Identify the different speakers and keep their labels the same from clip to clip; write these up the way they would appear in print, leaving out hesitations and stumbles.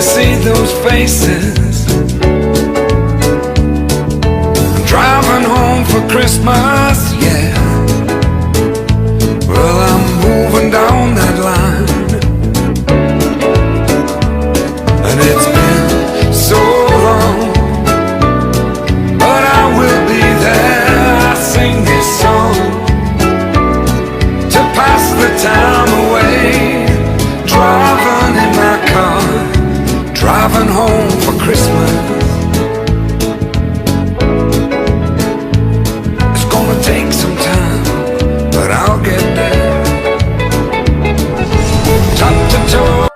Speaker 1: see those faces. I'm driving home for Christmas, yeah. Well, I'm moving down that line, and it's been so long, but I will be there. I sing this song to pass the time away, driving in my car, driving home for Christmas. It's gonna take some time, but I'll get there. Top to toe.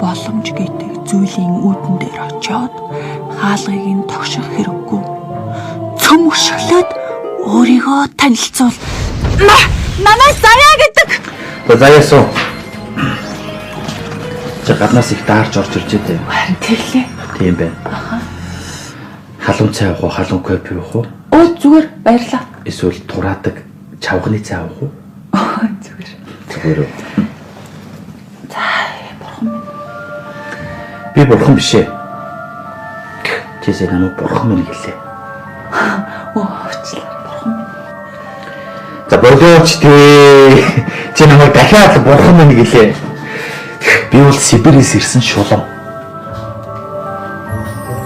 Speaker 2: Боломж гэдэг зүйлийн үүдэн дээр очиод хаалгыг нь тогших хэрэггүй. Цөмөшглөөд өөрийгөө танилцуул. Намайг заяа гэдэг.
Speaker 3: Заяасан. Чи гаднаас их даарч орж ирж дээ.
Speaker 2: Харин тэглээ.
Speaker 3: Тийм байна. Халуун цай авах уу, халуун кофе авах уу?
Speaker 2: Өө зүгээр баярлаа.
Speaker 3: Эсвэл тураадаг чавганы цай авах уу?
Speaker 2: Зүгээр.
Speaker 3: Зүгээр үү.
Speaker 2: Бурхан минь.
Speaker 3: Би бурхан биш ээ. Чисээ намайг бурхан минь гэлээ.
Speaker 2: Өөчлөө бурхан минь.
Speaker 3: За болооч тий. Чи намайг дахиад бурхан минь гэлээ. Би бол Сибирээс ирсэн шулам.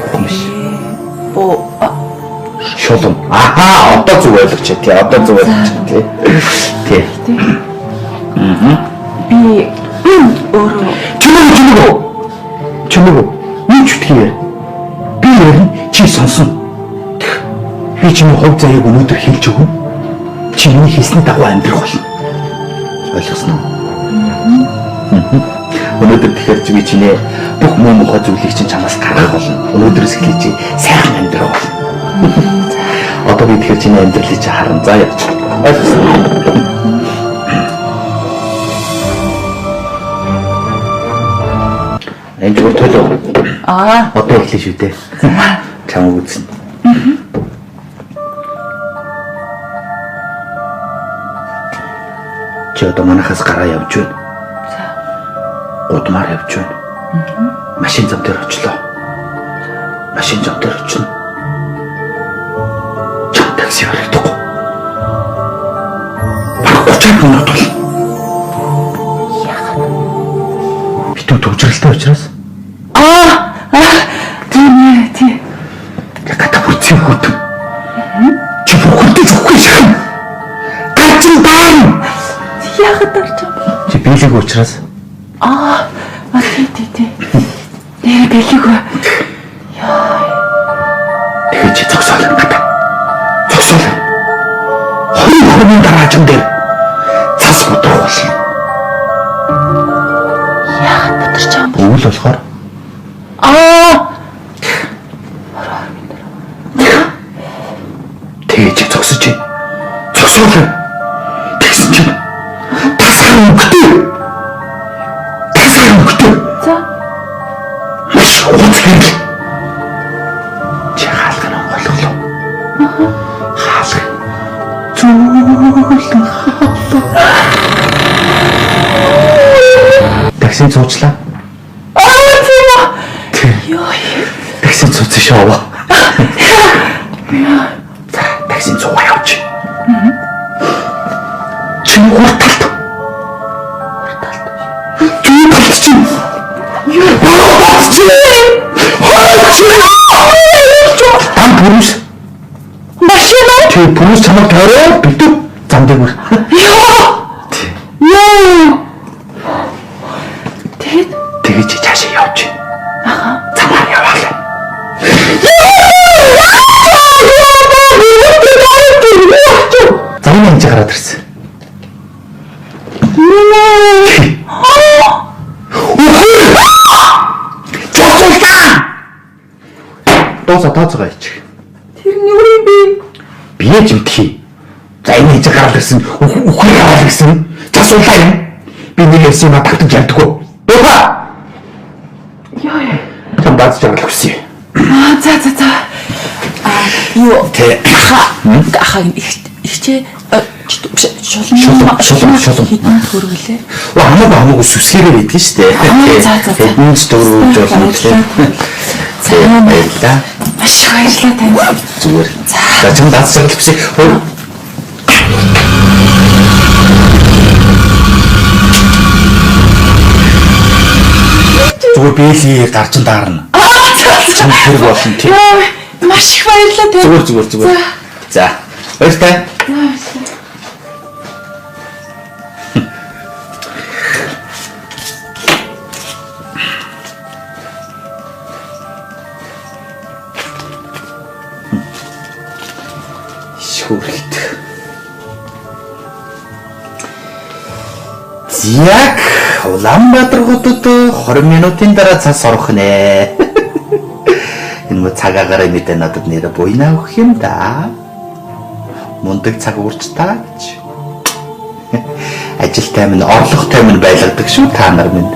Speaker 3: Бурхан биш. Шулам. Ахаа, одоо зүг ойлгоч тий. Одоо зүг ойлгоч тий. Тий.
Speaker 2: Би өөрөө
Speaker 3: чимээгөө юу ч үтгэе. Би ярина чи сонсон. Би чиний хувь заяаг өнөөдөр хэлж өгнө. Чи миний хийсний дагуу амьдрах болно. Ойлгосноо? Өнөөдөр тэгэхээр чи би чиний бүх муу мухай зүйлийг чинь чамаас гаргах болно. Өнөөдрөөс эхлэж чи сайхан амьдрах болно. Одоо би тэгэхээр чиний амьдралыг чи харан заа явж. Ойлгосноо? Энд төлөө. Одоо эхлэе шүү дээ. Чамаг үзнэ. Чи одоо манайхаас гараа явж байна. Гудмаар явж байна. Машин зам дээр очлоо. Машин зам дээр очно. Чам такси өргөдөг. Баг 30 минут бол. Битүү төвчрэлтэй учраас. Тийм. Яката бүрцэн хөт. Чи бүхэлдээ зөвхөн шахна. Галчин баан.
Speaker 2: Яагаад тарч байгаа?
Speaker 3: Чи биелэг учраас.
Speaker 2: Тий. Нэр бэлэгүй.
Speaker 3: Тэгээ чи зогсоолоо надад. Зогсоолоо. Хорийн дараажин дээр цас бодрох болно.
Speaker 2: Яагаад бодорч байгаа юм бэ?
Speaker 3: Өвөл болохоор. Тэгээ чи зогсож байна. Зогсоолоо. Тэгсэн чинь тасаар өнгөтэй.
Speaker 2: За.
Speaker 3: Маш уцхан. Чи хаалган онголглоо. Хаалга. Зөөлөн хаалга. Таксин цуучлаа. Таксин цууцсан шоу. За, таксин цуугаа явууч. Чи хурдталт. Чи Там пүрүс.
Speaker 2: Машина.
Speaker 3: Чи пүрүс чамд тойроо битүү зам дээр мөр. Тэгээд чи цаашаа явж. Замаар яваалаа. Замын энэ гараад ирсэн. Дуусаа тооцоогоо ич.
Speaker 2: Тэр нь юу юм бэ?
Speaker 3: Бие жимтгий. За энэ хийж гараад ирсэн. Үхэр гараад ирсэн. Засуулаа юм. Би нэг ярьсан юм татаж яддаггүй. Дуухаа.
Speaker 2: Яа.
Speaker 3: Чам бац жаргал хүсье.
Speaker 2: За. Юу?
Speaker 3: Тэ.
Speaker 2: Ахаа ихчээ шулам хөргөлээ.
Speaker 3: Хамаагүй сүсгээрээ идэх штэ. Эднээс дөрвөлж болно гэхлээр. Баярлалаа.
Speaker 2: Маш баярлалаа тань.
Speaker 3: Зүгээр. За чам бац жаргал хүсье. Зүгээр биелий гарчин даарна. Чам хэрэг болсон тийм.
Speaker 2: Маш их баярлалаа тань.
Speaker 3: Зүгээр. За. Баярлалаа. Шүүрэлт. Яг Улаанбаатар хотод 20 минутын дараа цас орох нэ. Энэ мө цагаагаар мэдээ надад нэрэ буйнаа өгөх юм да. Мундаг цаг уурч та гэж. Ажил тайм нь орлого тайм нь байлгадаг шүү та нар минь.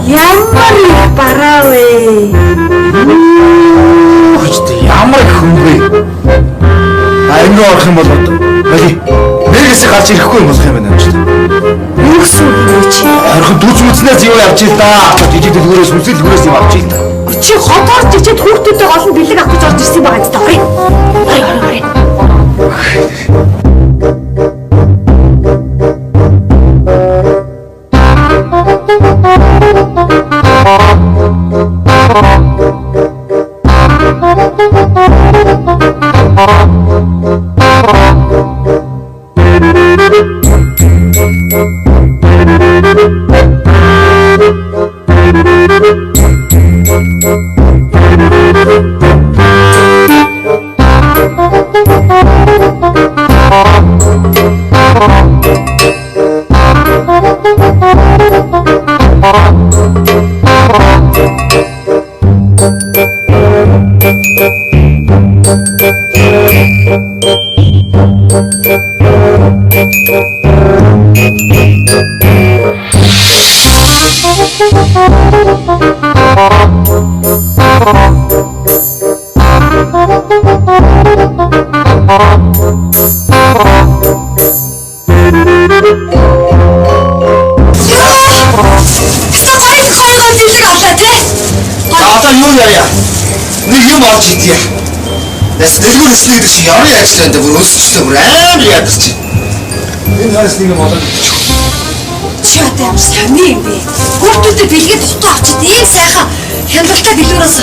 Speaker 2: Ямар их бараа вэ?
Speaker 3: Ямар хүн бэ? Энэ орох юм бол бали. Нэгээс гарч ирэхгүй юм болох юм байна ч.
Speaker 2: Юу гэсэн үг вэ чи?
Speaker 3: Орхон дүз мүзнээс юу явж ил да. Жижиг дэлгүүрээс үсэл дэлгүүрээс юм авч ил да.
Speaker 2: Чи хотоор жижиг хүүхдүүдтэй олон бэлэг авах гэж орж ирсэн байгаа юм даа. Ой.
Speaker 4: Дэлгүүрээс нэг чи ямар ажиллаанд бүр өсчихлээ бүр амар ядарч. Энэ хараас нэг юм болоод
Speaker 2: Чи одоо ямар сони юм бэ? Хүүхдүүдэд бэлгээд дутуу авчид ийм сайхан хяналттай дэлгүүрээс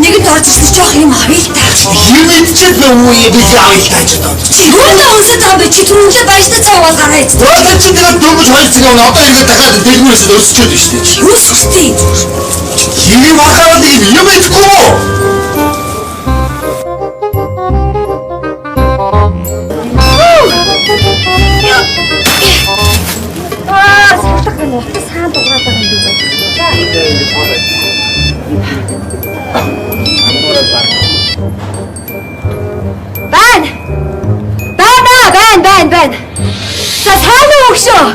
Speaker 2: нэгэнд орж ирсэн жоох юм авъя л та.
Speaker 4: юм идчихэд үе бэлгээ авъя л тааж одоо.
Speaker 2: Чи юундаа унсаж байгаа бэ? Чи түрүүлээ баяжтай цаа угаал гараа ийц.
Speaker 4: Одоо чи тэгээд дөнгөж 2 цаг явна. Одоо ирээд дахиад дэлгүүрээс өсчөөд байна шүү дээ.
Speaker 2: Юу сүртэй?
Speaker 4: Хиний махаад юм идэхгүй юу?
Speaker 2: Байна. За сайн уу өгшөө.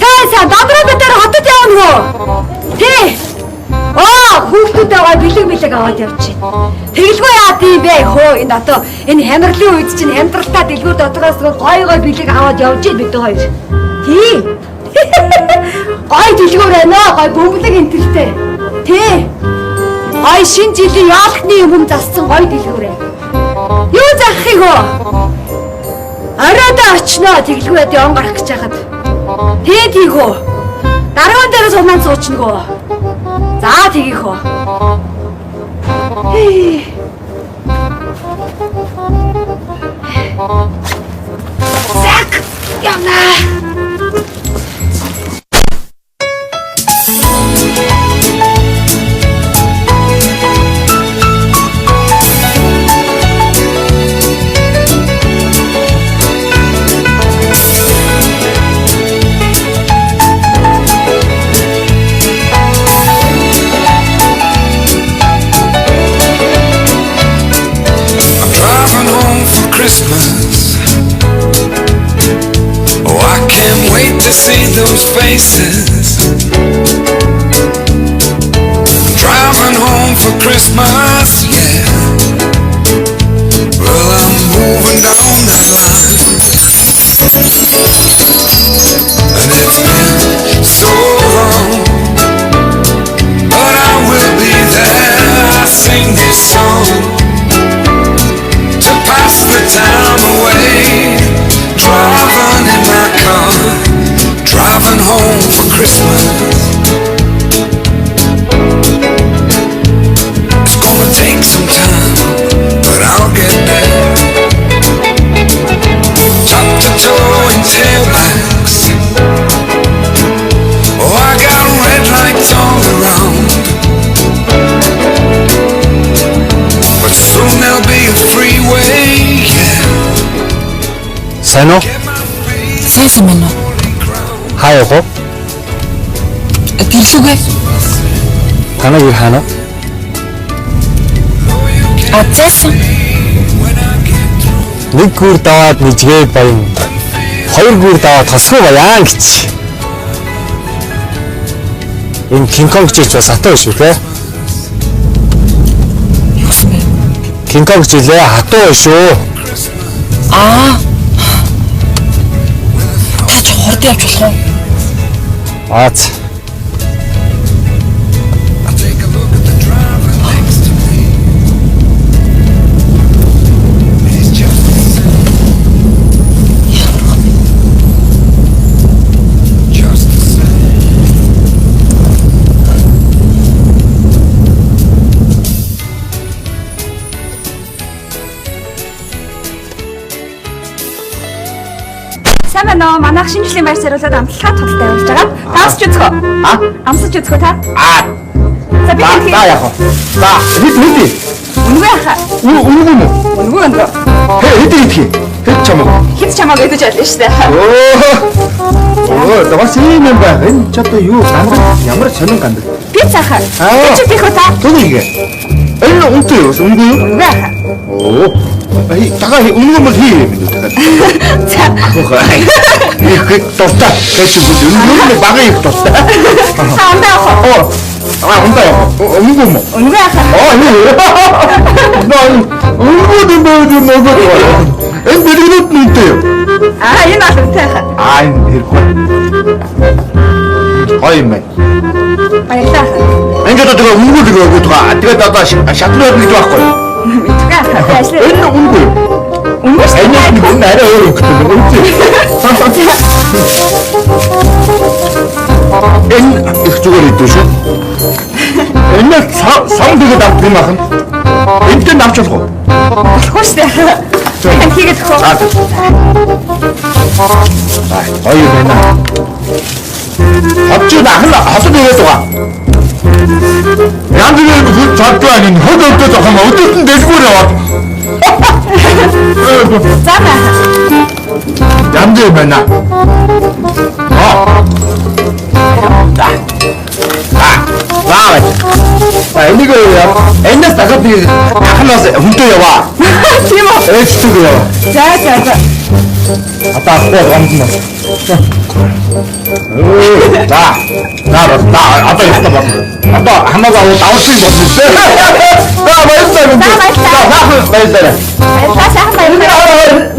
Speaker 2: Сайн Бамбараа дээр хотод явна уу? Тий. Хүүхдүүдээ бэлэг аваад явчих. Тэгэлгүй яа тийм бэ хөө энэ одоо энэ хямралын үед чинь хямдралтаа дэлгүүр дотроос гой бэлэг аваад явж ий бид хоёр. Тий. Гой дэлгүүр байна аа гой бөмбөлөг энтертэй. Тий. Гой шин жилийн яалхны юм зассан гой дэлгүүр. Юу захих вэ? Оройдоо очноо тэглгүй он гарах гэж хахад. Тийгөө. Даруун дээр суман суучнагөө. За тгийх үү. Зак яна.
Speaker 1: Christmas. Oh, I can't wait to see those faces. Driving home for Christmas, yeah. Well, I'm moving down that line, and it's been so long, but I will be there. I sing this song to pass the time away, driving in my car, driving home for Christmas. It's gonna take some time, but I'll get there. Top to toe in tailbacks. Oh, I got red lights all around, but soon there'll be a freeway.
Speaker 5: Сайн уу?
Speaker 6: Сайн мэн үү?
Speaker 5: Хаа явах вэ?
Speaker 6: Тэрлүгэ.
Speaker 5: Танаг юу хаана?
Speaker 6: Зайсан.
Speaker 5: Нэг гүр даваад нэжгээ баян. Хоёр гүр даваад тосгүй баян гэж. Энэ Кинконг ч бас хатуу шүү те. Кинконг ч лээ хатуу шүү.
Speaker 6: Хорд явж болох уу?
Speaker 5: Аац.
Speaker 2: Манайх шинжлэлийн байр суурьлаад амтлагаа тодорхой явуулж байгаа. Таасч үзэх үү? Амсаж үзэх үү та? За би яах вэ?
Speaker 3: За, хэдий.
Speaker 2: Үнгүй яах?
Speaker 3: Үнгүй мө.
Speaker 2: Үнгүй өндөр.
Speaker 3: Хэдий. Хэд чамаа?
Speaker 2: Хэд чамаа гэдэг ч байлаа шүү дээ.
Speaker 3: Бас ийм юм байна. Энэ ч одоо юу гандаг? Ямар сонин гандаг?
Speaker 2: Би цаахаа. Би ч бих үү та?
Speaker 3: Түүнийг. Энэ үнтэй юу? Үнгүй юу?
Speaker 2: Үнгүй яах?
Speaker 3: Тагаа үнгүй мөл хий юм даа.
Speaker 2: За.
Speaker 3: Их тостаа. Гэж үнгүй багын их тостаа.
Speaker 2: Хаандаа.
Speaker 3: Унтаа. Үнгүй мө.
Speaker 2: Үнгүй яах?
Speaker 3: Үнгүй мө. Энэ бэлгэнүүд нүнтэй юу?
Speaker 2: Энэ бол үнтэй яах?
Speaker 3: Энэ хэрэг. Хой юм байна.
Speaker 2: Баярлалаа.
Speaker 3: Ингээд одоо үнгүй гэдэг байгаа. Тэгээд одоо шатлаад нэг байхгүй. Энэ үнгүй. Үнгүй шүү. Энэ арай өөр юм гэдэг үнгүй. Энэ их зүгээр идэв шүү. Энэ сон тэгээд авах юм ахын. Энд нь авч болох уу?
Speaker 2: Болохгүй шүү дээ. Хэн хийгээд өгөх вэ?
Speaker 3: Хоёр байна. Хатчууд ахна хатад ирээд байгаа. Янз бүрийн цагдаа энэ ход өгдөө зохиом өдөртөн дэлгүүр яваад.
Speaker 2: За наа.
Speaker 3: Янз бүр байна. Энийг яа. Энэс дахиад би ахнаас хүнтэй яваа.
Speaker 2: Тийм үү?
Speaker 3: Ээжтэйг яваа.
Speaker 2: За.
Speaker 3: Одоо ахтай гомдно. 나 아빠 있다 봐. 아빠 한마디 하고 나올 수 있어. 나 맛있어. 맛있어.
Speaker 2: 다시 한번 해볼까요?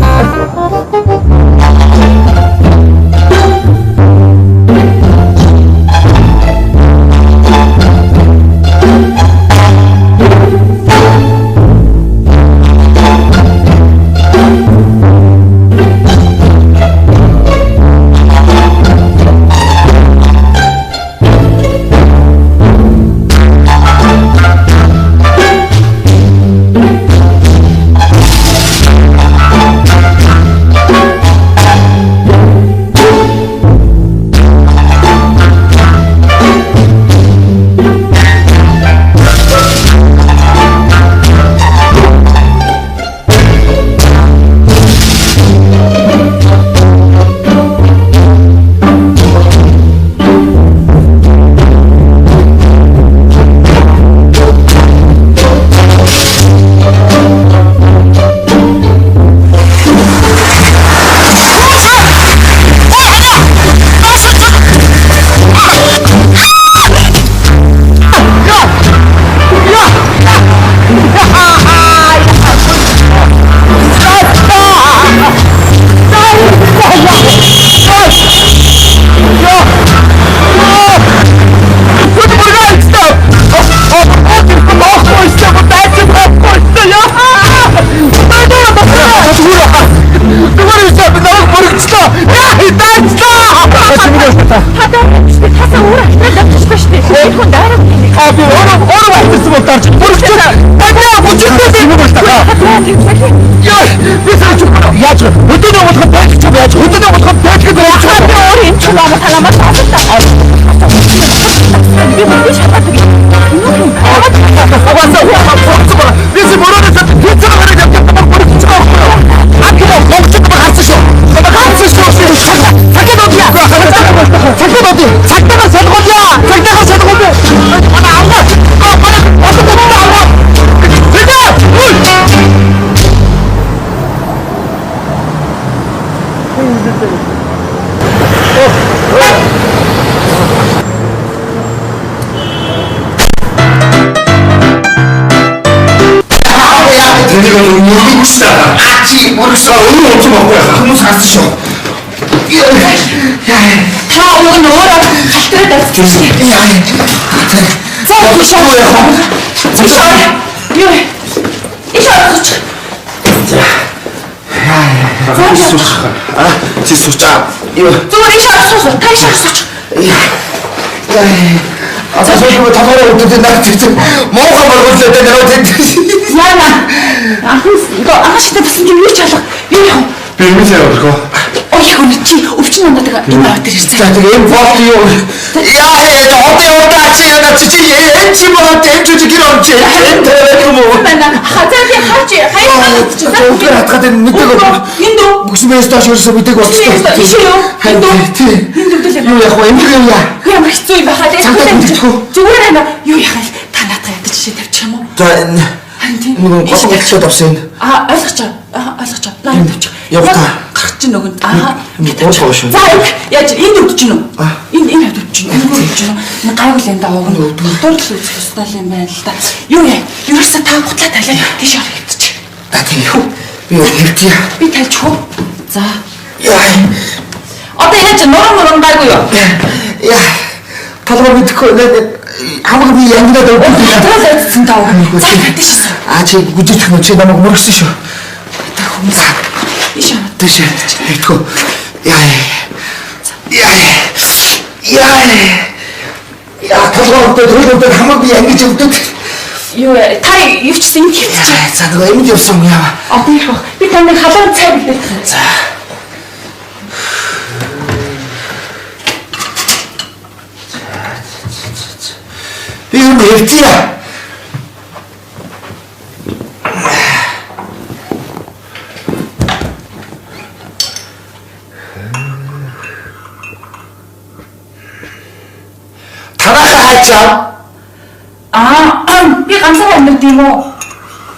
Speaker 6: Би ганцаараа амьд юм уу?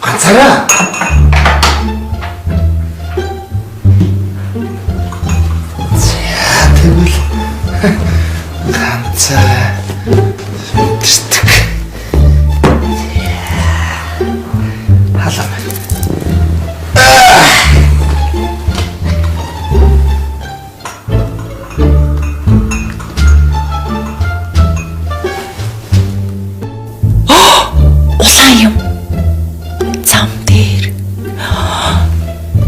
Speaker 4: ганцаараа? За. ганцаа мэдэрдэг. Халам.
Speaker 6: Улаан юм. Зам дээр.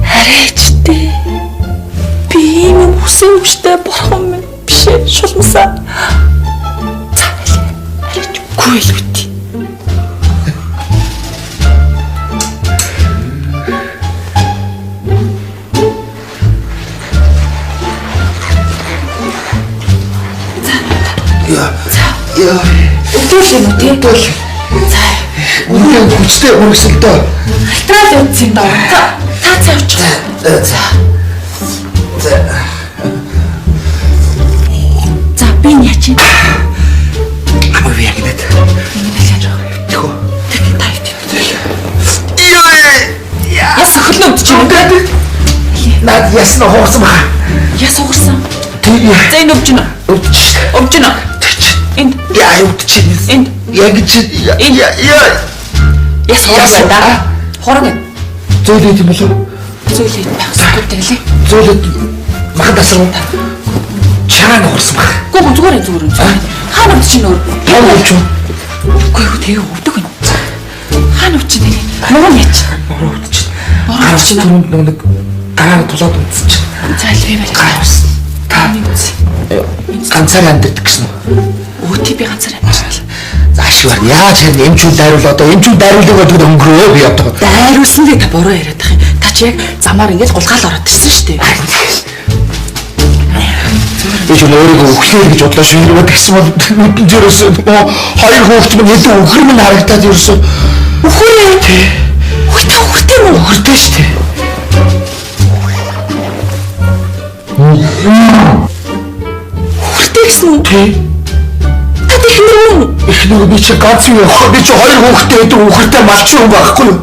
Speaker 6: Хараач. Би ийм хүсэн өвчтэй бурхан минь биш ээ шулмсаа. Хараач үгүй л үгүй.
Speaker 4: Яа.
Speaker 6: Өдөөл юм уу тийм дүүл. За.
Speaker 4: Үнэн хүчтэй өргөсөлтөө.
Speaker 6: Алтрал үтсэн доо. Та цаавч.
Speaker 4: За.
Speaker 6: За би нь яач юм.
Speaker 4: Амаа би яг нэт.
Speaker 6: Ингэж яаж байгаа.
Speaker 4: Тэхүү.
Speaker 6: Тэр тайт.
Speaker 4: Яа.
Speaker 6: Яс хөлөө үтч юм.
Speaker 4: Наад ясна хоорсон баа.
Speaker 6: Яс уурсан.
Speaker 4: Тийм.
Speaker 6: За энэ өвчнө. Өвчнө. Энд.
Speaker 4: Яа өвчнө.
Speaker 6: Энд.
Speaker 4: Яг чи яа.
Speaker 6: Яс уурсан да. Хорог.
Speaker 4: Зөөлөд юм болов.
Speaker 6: Зөөлөд багсгүй лээ.
Speaker 4: Зөөлөд махад асруу. Чагаан хоорсон баа.
Speaker 6: Гүг зүгээр. Хаана өвч нөр.
Speaker 4: Яа өвч.
Speaker 6: Үгүй тэгээ өвдөг юм. Хаана өвч тэгээ. Нуруу яач.
Speaker 4: Нуруу өвч.
Speaker 6: Өвч нэ.
Speaker 4: Түрүүнд нэг гараа тулаад унтсан чинь.
Speaker 6: За л би байж.
Speaker 4: Гайвс. Та ганцаар амьддаг гэсэн үү?
Speaker 6: Өөти би ганцаар амьдчихлаа.
Speaker 4: Заашгүй яаж хэрэг эмчүүд дайруул одоо эмчүүд дайруулыг бодгод өнгөрөө би одоо.
Speaker 6: Дайруулсан дээ та буруу яриад байгаа юм. Та чи яг замаар ингэж гулгаал ороод ирсэн шүү дээ.
Speaker 4: Би ч өөрийгөө өглөө гэж бодлоо шүү. Юу гэсэн бол нүдэн зөрөөс хоёр хүүхэд минь хэдэн өхөр минь харагдаад ерөөсөө өхөрөө тий.
Speaker 6: Та өхөртэй мөн
Speaker 4: өхөртэй шүү дээ.
Speaker 6: Өхөртэй гэсэн үү?
Speaker 4: Тий. Эхнэр би чи ганц юм яах би чи хоёр хүүхэдтэй гэдэг өхөртэй малч юм байхгүй юу?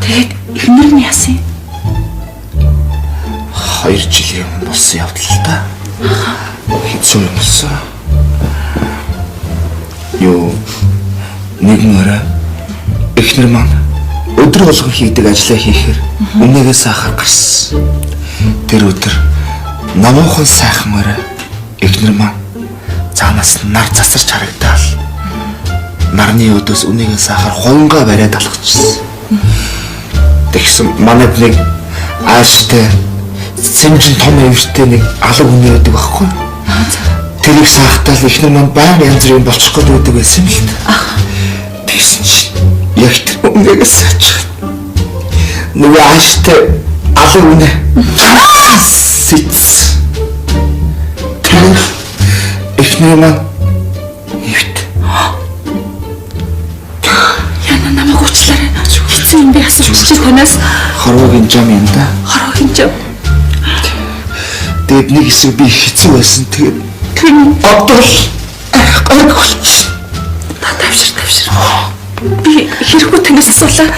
Speaker 6: Тэгээд эхнэр нь яасан?
Speaker 4: 2 жилийн өмнө болсон явдал л та. Хэцүү юм болсон. Юу нэгэн өрөө эхнэр маань өдөр болгон хийдэг ажлаа хийхээр үнэгээ сахар гарсан. Тэр өдөр намуухан сайхан өрөө эхнэр маань цаанаас нар засарч харагдаал. Нарны өдөөс үнэгээ сахар хувингаа бариад алгачихсан. Тэгсэн манайд нэг ааштай сэмжин том эвэртэй нэг алга үнэ байдаг байхгүй. Тэрийг саахтаа л эхнэр маань баян янз бүрийн болчих гээд байдаг байсан юм л та. Тэгсэн чи яг тэр үнэгээ саачих. Нөгөө ааштай алга үнэ. Сиц. Тэр эхнэр маань эвт.
Speaker 6: Яна намайг уучлаарай. Хэцүү юм би асууж чи танаас.
Speaker 4: Хорвогийн жам юм да.
Speaker 6: Хорвогийн жам.
Speaker 4: Тэгээд нэг хэсэг би хэцүү байсан. Тэгээд одоо л гайгүй.
Speaker 6: Тавшир. Би хэрэггүй танаас асуулаа.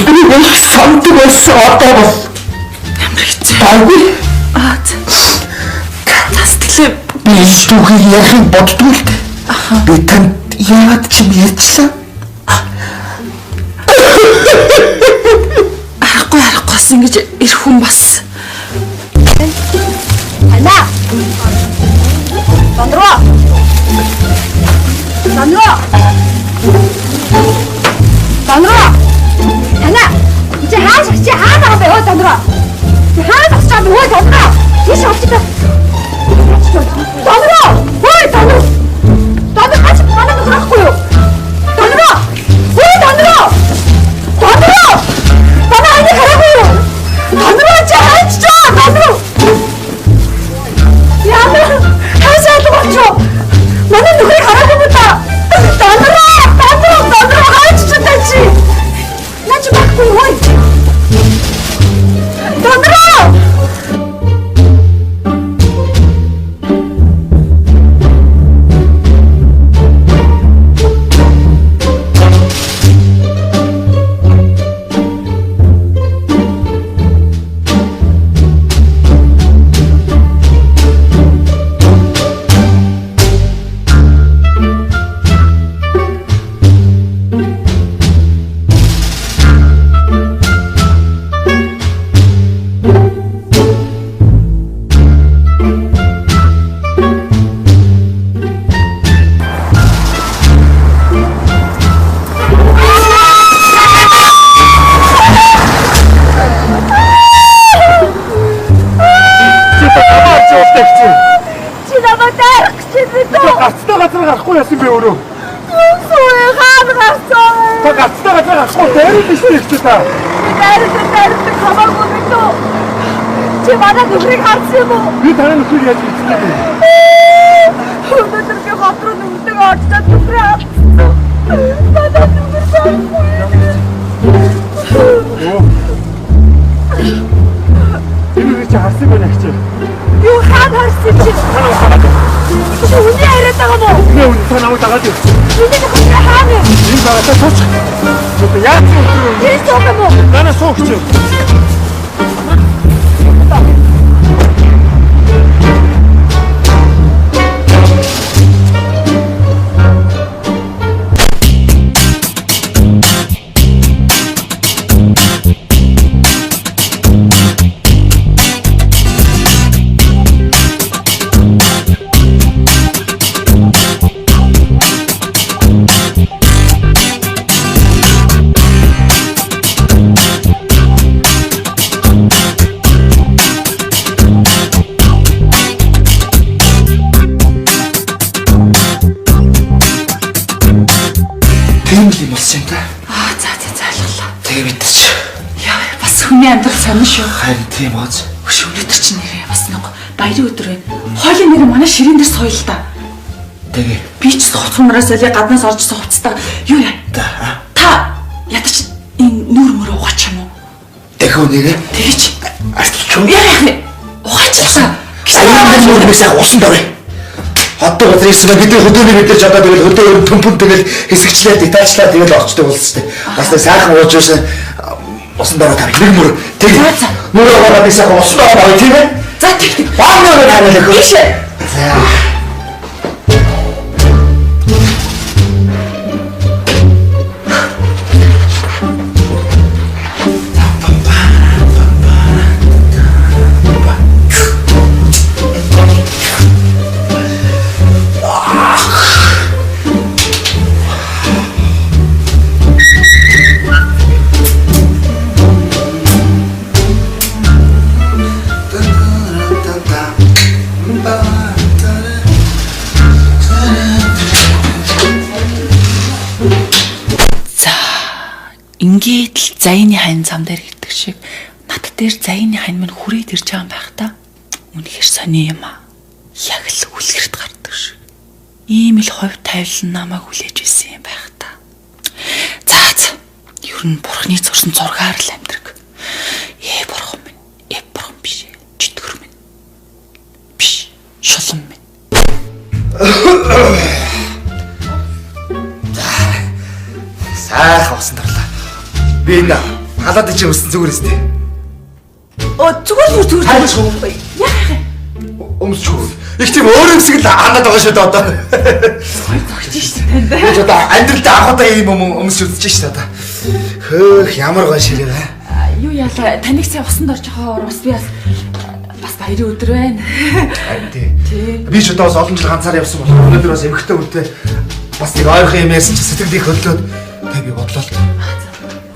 Speaker 4: Би самт байсан одоо бол
Speaker 6: ямар хэцүү.
Speaker 4: гайгүй.
Speaker 6: Тастлээ.
Speaker 4: Би түүхийг ярих боддгүй л дээ. Би танд яагаад ч юм ярьчлаа.
Speaker 6: Арахгүй ингэж ирэх хүн бас.
Speaker 2: Ана. Сандро. Ана. Чи хаана байгаа вэ Сандро? Чи хаана очиж байгаа вэ Сандро? Тийш очиж та. Сандро! Ой Сандро! Сандро хаач манай нөхрөхгүй юу? Сандро! Ой Сандро! Сандро! Манай аяг хараагүй юу? Сандро чи хаач чаа Сандро! Яна! Хаашаа л очоо? Манай нөхрийг хараагүй юм та. Сандро! Хаач чаа чи? Наач баггүй ой. Сандро!
Speaker 5: Гацтай газар гарахгүй яасан бэ өөрөө?
Speaker 2: Сүүе хаан гарсан.
Speaker 5: Та гацтай газар гарахгүй дайрал биш үү та?
Speaker 2: Дайрал хамаагүй мэдээ. Чи манай нүрийг харсан юм уу?
Speaker 5: Би танаа нүрийг яаж үзсэн бэ?
Speaker 2: Өнөөдөр би хот руу нүрийг очиж нүрээ авсан. Манай нүрээ санахгүй.
Speaker 5: Энэ чи харсан байна гэж.
Speaker 2: Юу хаан харсан чи? Чи үний яриад байгаа мó?
Speaker 5: Би үний танаа дагаад юу?
Speaker 2: Үний хаан ээ.
Speaker 5: Энэ багтаа тооч. Юу яах вэ?
Speaker 2: Энэ суух юм уу?
Speaker 5: Танаа суух чи.
Speaker 6: Хүний амьдрал сонин шүү.
Speaker 4: Харин тийм бооз.
Speaker 6: Өш өнөөдөр чинь нэрээ бас нэг баярын өдөр байна. Хойлын нэр манай ширээн дээр соёл та.
Speaker 4: Тэгээ.
Speaker 6: Би ч тоцмоноос олиг гаднаас орж сувцтай. Юу яа? Та ядаж энэ нүр мөр угаач юм уу?
Speaker 4: Дахиад нэрээ.
Speaker 6: Тэгэж.
Speaker 4: Артч юу?
Speaker 6: Яах вэ? Угаач ясаа.
Speaker 4: Аян нүр мэсээ усан давэ. Хоттой газар ирсэн бидний хөдөөний мэдэрч одоо тэгэл хөдөө төмпөн тэгэл хэсэгчлээ детачлаа тэгэл орчтой болсон тийм. Бас нэг сайхан ууж байсан усан даваа тарих нэг мөр тэг. Нүр угаа бисаа усан даваа тийм ээ.
Speaker 6: За тэг.
Speaker 4: Баамнаа хариулах.
Speaker 6: Биш.
Speaker 4: За.
Speaker 6: Ингээд л заяаны хайн зам дээр ирдэг шиг над дээр заяаны хайн минь хүрээд ирж байгаа юм байх та. Үнэхээр сони юм аа. Яг л үлгэрт гардаг шиг. Ийм л ховь тайвлан намайг хүлээж ирсэн юм байх та. За. Ер нь бурхны зурсан зургаар л амьдраг. Бурхан минь. Бурхан биш. Чөтгөр минь. Биш. Шулан минь.
Speaker 4: Сайхан усан дарлаа. Би энэ халаад чи өссөн зүгээр өстэй.
Speaker 6: Зүгээр. Яах вэ?
Speaker 4: Өмсчгүй. Их тийм өөр өмсгөл ханаад байгаа шүү дээ одоо.
Speaker 6: Зогч шүү дээ.
Speaker 4: Би одоо амьдралдаа анх удаа ийм өмсч үзэж шүү дээ одоо. Хөөх ямар гоо ширээ вэ?
Speaker 6: Юу яалаа таныг сая усанд орж байгаа бас би бас баярын өдөр байна.
Speaker 4: Тий. Би ч одоо бас олон жил ганцаар явсан болохоор өнөөдөр бас эмхтэй үртэй бас нэг ойрхон юм ярьсан чи сэтгэлдээ хөдлөөд тэг би бодлоо.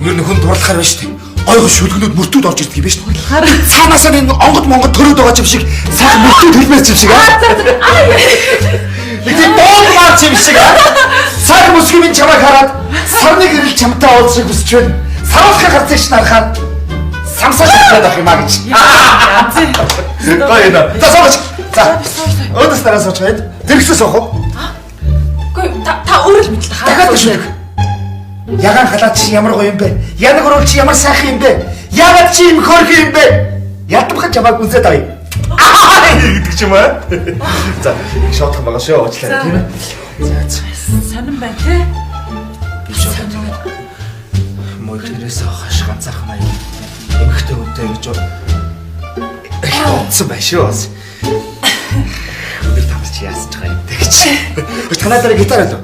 Speaker 4: Ер нь хүн дурлахаар байна шүү дээ. Ойгоо шүлгнүүд мөртүүд орж ирдэг юм байна шүү дээ. Цаанаасаа энэ онгод төрөөд байгаа юм шиг сайхан мөртүүд хэлмээс юм шиг аа. Нэг боол маач юм шиг аа. Сайхан мөсгөмийн чамайг хараад сарны гэрэл чамтай уулзах хүсэж байна. Саруулхаа гарцаа ш нарахаар самсаж чадаад авах юм аа гэж. Гоё нэ. За сууч. За. Өөдөөс дараа сууч байд. Тэрхсээ суух уу?
Speaker 6: Үгүй та өөрөө л мэдлээ.
Speaker 4: Дахиад шүү. Ягаан халаад чи ямар гоё юм бэ? Янаг орол чи ямар сайхан юм бэ? Яагаад чи юм хөрх юм бэ? Ядмахад чамайг үзээд авъя. Гэдэг ч юм аа. За, шоотхон байгаа шүү. Уучлаарай тийм ээ. За.
Speaker 6: Сонирн байна те.
Speaker 4: Би шоотхон. Мөнхнэрээс хаш ганцаархан аяа. Эмхтэй үнтэй гэж бодсон байх шүү бас. Өндөр тамч яасч байгаа юм тэгч. Танаа дээр гитар алуу.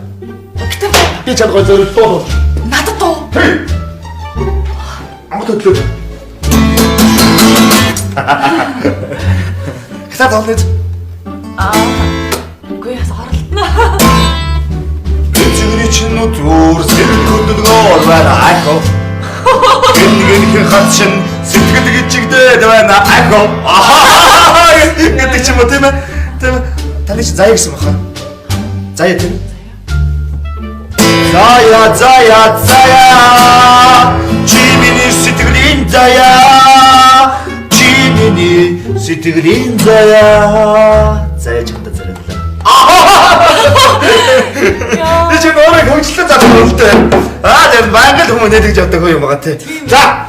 Speaker 6: Гитар.
Speaker 4: Би чад гой зөрөг дуу.
Speaker 6: Надад дуу.
Speaker 4: Амт төлөв. Гитар тоглож.
Speaker 6: Үгүй яс орлоо.
Speaker 4: Эцэгний чинь нүдүр зэрэгүүд гоор байна ахо. Гэнхэн хатшин сэтгэл гिचгдээд байна ахо. Гэдэг ч юм уу тийм ээ. Таны ч заяа гэсэн баха.
Speaker 3: Заяа тийм. Заяа. Чи миний сэтгэлийн заяа. Чи миний сэтгэлийн заяа. Заяа чамд зэрэглээ. Би ч өөрөө хөвчлөө заах юм л дээ. Тэр байгаль хүмүүс нэгж явдаг юм байгаа те. За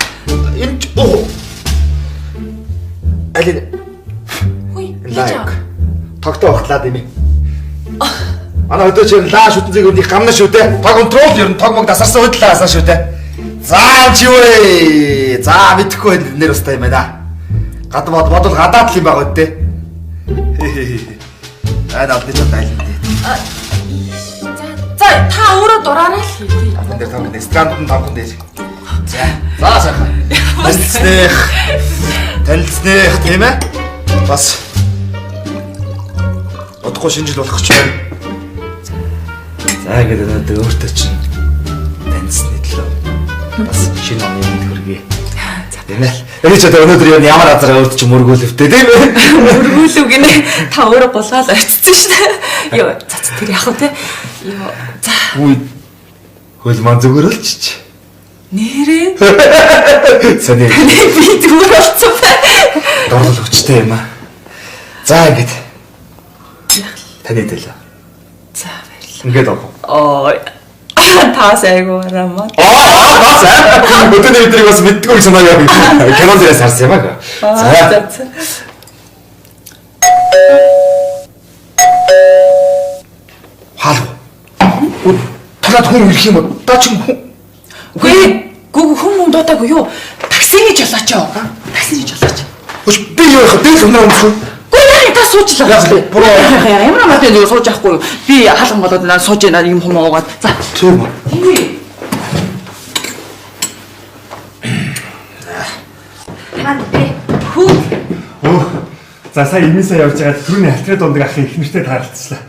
Speaker 3: энэ алин лайк тогтоо багтлаад юм. Манай өдөөч лаа шүтэн зэгийг гамна шүү дээ. Тог контрол ер нь тог мог дасарсан хөдлөө хасаа шүү дээ. За чи вэ. За мэдхгүй нэр устаа юм байна. Гадбод бодвол гадаад л юм байгаа үдээ. Аа надад ч тайлбар дээ.
Speaker 6: За та өөрөө дураарай л хийе.
Speaker 3: Ан дээр тавхан стандарт тавхан дээр. За сайхан. Танилцнах тийм ээ. Бас одохгүй шинжил болох ч байна. За ингэ надад өөртөө чинь танилцсны төлөө бас шинэ оны хөргий. Тийм ээ. Энэ ч одоо өнөөдөр ямар азар өөрт чинь мөргүүлвтэй тийм ээ.
Speaker 6: Мөргүүлв гинэ. Та өөрөө булгаал ойцсон шүү дээ. Йоо, цац тэр яах вэ те? Йоо, за.
Speaker 3: Үгүй. Хөл ман зүгээр л чич.
Speaker 6: Нэрээ.
Speaker 3: Саний.
Speaker 6: Би зүгээр болцсон бай.
Speaker 3: Дорол өчтэй юм аа. За ингэж. Таны төлөө.
Speaker 6: За баярлалаа.
Speaker 3: Ингээд авах.
Speaker 6: Ой. Таас айгуу рамаа.
Speaker 3: Аа. Өтөний өдрийг бас мэддэггүй санаа яа. Кинон дээрээс харсан юм аа.
Speaker 6: За.
Speaker 3: Хаалга. Танад хүн ирэх юм уу? Даа ч хүн.
Speaker 6: Үгүй хүн дуудаагүй юу? Таксиний жолооч юу? Таксиний жолооч.
Speaker 3: Өш би юу яах вэ? Дээс өмнө өмсөх.
Speaker 6: Үгүй та суучлаа.
Speaker 3: Яах вэ?
Speaker 6: Ямар амартай нэг сууж яахгүй. Би хаалган болоод наа сууж яана юм хумаагаад. За.
Speaker 3: Тийм үү.
Speaker 6: Үгүй.
Speaker 2: Хань бэ? Хүү.
Speaker 5: За сая имээсээ явж байгаа түрүүний алтрын дундыг ахын их нэртэй тааралцлаа.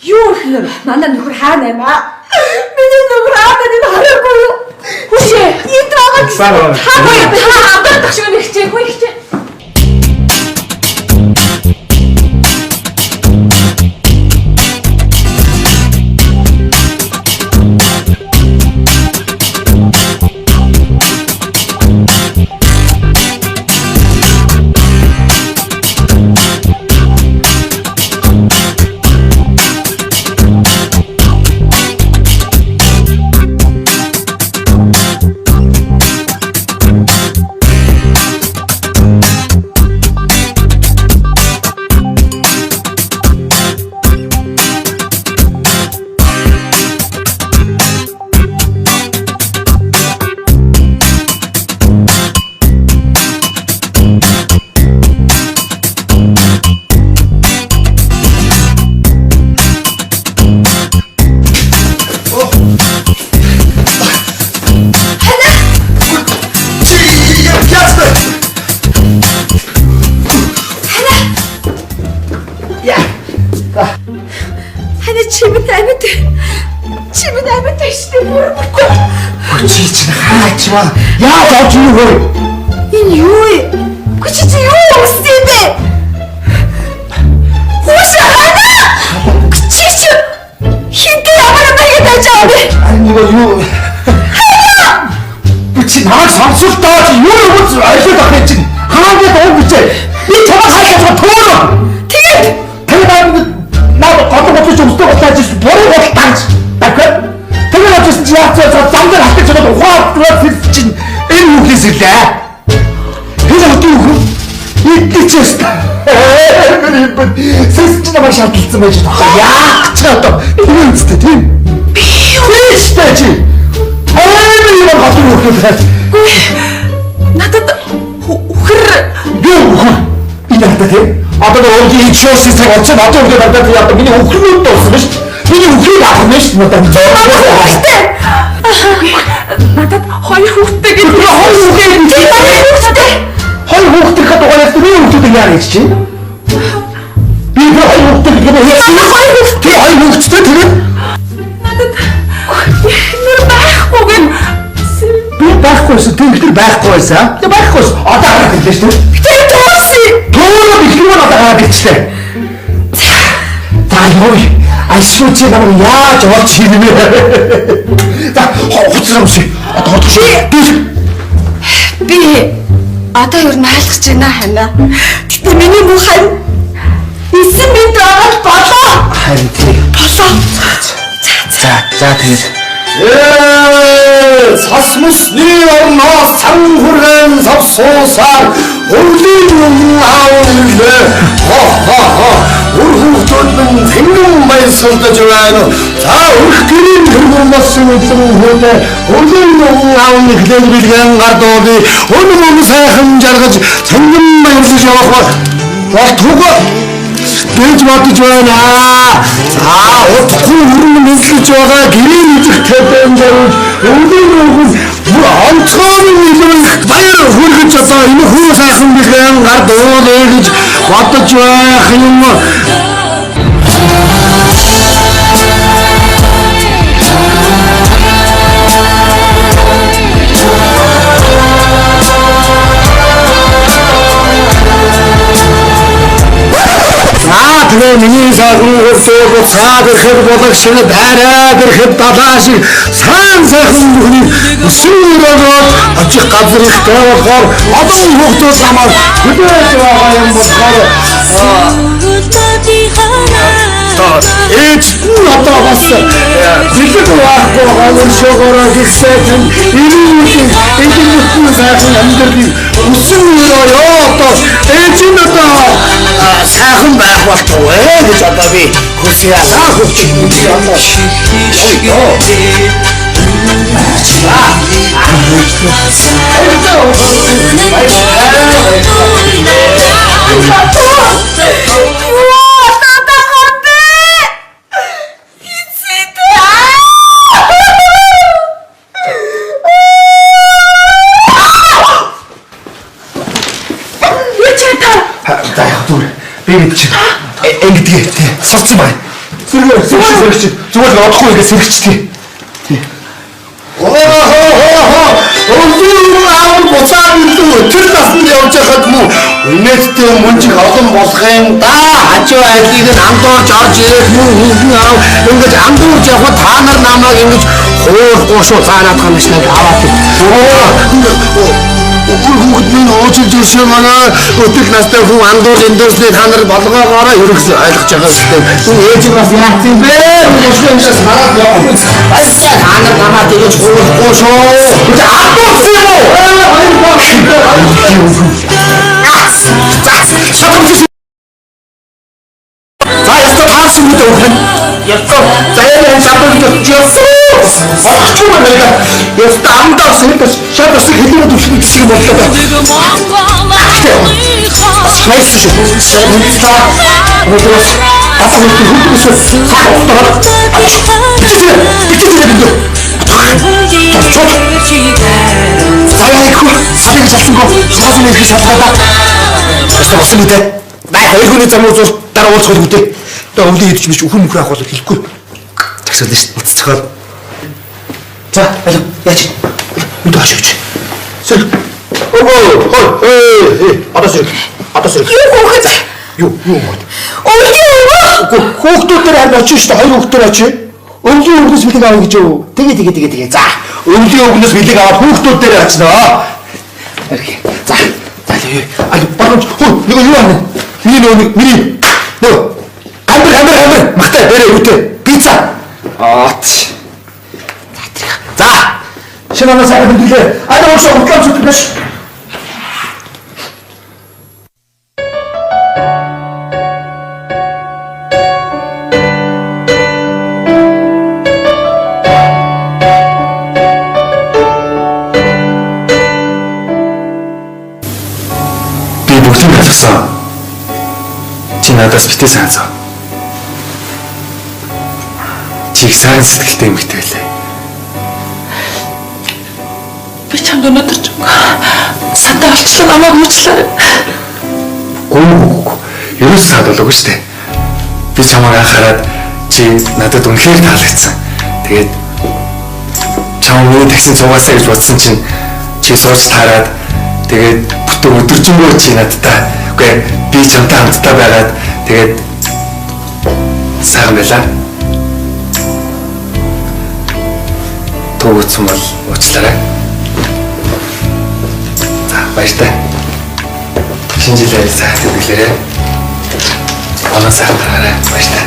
Speaker 2: Юу ихнэр? Манай нөхөр хаана юм аа? Миний нөхөр хаана нэг хараагүй юу? Хүчээ. Энд байгаа. Хаагүй та амдах шиг нэгчээ. Хөө ихчээ. Чимэд амьд штэ бүргүй.
Speaker 3: Чи чинь хаачмаа. Яаж авч юу вэ?
Speaker 2: Энэ юу вэ? Чи юу үстэй бэ? Хушаана! Чи хинтээ ямар байгаад байж байгаа бэ?
Speaker 3: Юу? Чи намайг сонсолтоо чи юу өгч ойлгож байгаа чинь хаагаад ууг гэж. Би чамайг хайхад төөрөө.
Speaker 2: Тэгээд
Speaker 3: наад гол өмстэй болоод чи буруу бодол таач. Тэгээд очсон чи яах вэ? Замдаар хатаж чад ухаад чинь энэ юу хийсэлээ? Энэ хөтөө хөө. Идчихээс. Сэс чи намайг шаардлагатай байж байгаа. Яах ч одоо энэ үстэй тийм.
Speaker 6: Би юу
Speaker 3: Тэстэй чи. Ой юм хатуу хөө.
Speaker 6: надад үхэр
Speaker 3: Би ухаа. Энэ надад тийм. Одоо өөрийн ичөөс цаг оцсон одоо үргэлж надад яа миний үхрнүүд дуусна шүү дээ. Миний үхрийг авах нь шүү дээ.
Speaker 6: надад хоёр хүүхдтэй гэж
Speaker 3: Хоёр хүүхдтэй хад угаалаад миний хүүхдүүд яа гэж чинь? Би хоёр хүүхдтэй гэдэг нь хоёр хүүхдтэй тэгээд
Speaker 6: нэр байхгүй гэн
Speaker 3: би байхгүйсэн тэр байхгүй байсан. Тэр байхгүйс одоо хараад ирлээ шүү дээ.
Speaker 6: тэр тооси
Speaker 3: Төөрөө бэлгүүр одоо хараад ирчихлээ. За юу? Альшгүй чи намайг яаж олж хийвэ? За хуцраа үсэ. Одоо орох шүү.
Speaker 2: Би одоо юу наалгаж байна хана. Гэтэ миний бүх хань 9 минут ороод болоо.
Speaker 3: Харин тий.
Speaker 2: Болоо.
Speaker 3: За тэгээд сасмусны орноос цан хүргэн савсуусаар өвлийн аавлээ. Үр хүүхдүүд минь тэнгэн баясгалдаж байна. За өрх гэрийн хөргөн болсон үзэн хөөдөө өвлийн аавны хэлэн билгэн гардуули өнөмөн сайхан жаргаж тэнгэн баясгалж явах болтугай бэж бодож байна. Утгагүй хөргөн мэдлэж байгаа гэрийн үзэх тавьсан жаргаж өвлийн өвгөн онцгой нэлээд баяр хүргэж одоо энэ хүү сайхан билгэн гардуули гэж бодож байх юм. Тэгээ миний сайхан өрсөөр цаад ирэхэд болог шиг дайраад ирэхэд далаа шиг сайн сайхан бүхний өсвөрөөр очих газар ихтэй болохоор олон хүүхдүүд намайг хүлээж байгаа юм болохоор ээж одоо бас бэлэг байхгүй байгаа шогороо гиссэн ирүүлийн эдгээр сайхан амьдралыг өсвөрөөр ёо одоо ээж нь одоо сайхан байх болтугай гэж одоо би хүсье аа хөвчих юм одоо би мэдчих. Ингэдэг тий. Сурцсан бай. Сэргэж. Зүгээр л одохгүй ингэ сэргэжтэй. Тий. Өвлийн аав буцаад тэр наснд явж байхад мөн үнэтэй мөнжиг олон болохын да хажуу айлыг нь андуурж орж ирэх мөн хинхэн аав ингэж андуурж явхад та нар намайг ингэж хуурахгүй шүү цаанаад ханаш нэг аваад. Хүүхэд минь уучлж өршөө манай өтөл настай хүн андуул эндөөсний та нар болгоогоороо ерөөсөө ойлгож байгаа юм. Ээж бас яах юм бэ? Өшөөс хараад явах. Баясаа та нар намайг тэгж хуурахгүй шүү. Андуул юм уу? За ястаа таарч юм дөө хэн. Ястаа заяа шатыг төчөөс. Багчгүй байна. Ястаа амдаа сэрдэж шатаас хэлээр төвшин шиг боллоо. Хайс шүү. Өдрөөс атгах хүчээс хавтаад. Заяагүй сарыг шалсангүй цаасан их шалгаад. Ястаа болсон үү те? Бай хоёр хүний зам уул дараа уулзах үү те? Одоо өвлөө идэж биш өхөр мөхөр авах бол хэлэхгүй. Тэгсэлнэ шүү. Уццохол. За, аль яач. Үгүй ашигч. Сэр. Одоо сэр. Юу хөөхөд? Юу. Өвлөө. Хүүхдүүд дээр харин очиж шүү. Хоёр хүүхдээр очив. Өвлийн өвгнөөс бэлэг авах гэж юу? Тэгээ. За, өвлийн өвгнөөс бэлэг аваад хүүхдүүд дээр очно. Окей. За. Аль багш. Нэг юу аа? Миний. Амбар. Махтай бэрээ үүтэй. Пицца. Аач. За. Шинэ сайхан хэлээ. Аль уушаа хутлаач үтгэж. Би бүгдийг алгасан. Чи надаас битээ сайн зав. Чиг сайн сэтгэлтэй эмэгтэй байлаа.
Speaker 6: Би чамд өнөөдөр ч садаа олчлоо намайг муучлаа.
Speaker 3: Гүү. Ерөөс сад болоогүй шүү дээ. Би чамайг анхаарад чи надад үнэхээр таалагдсан. Тэгээд чам миний таксид цугаасаа гэж бодсон чинь чи сууж таарад тэгээд бүтэн өдөржингөө чи надтай үгүй би чамтай хамтдаа байгаад тэгээд сайхан байлаа.
Speaker 4: Төвөцсөн бол уучлаарай. За баяртай. Шинэ жилээр сайхан тэмдэглээрэй. Оноо сайхан гараарай. Баяртай.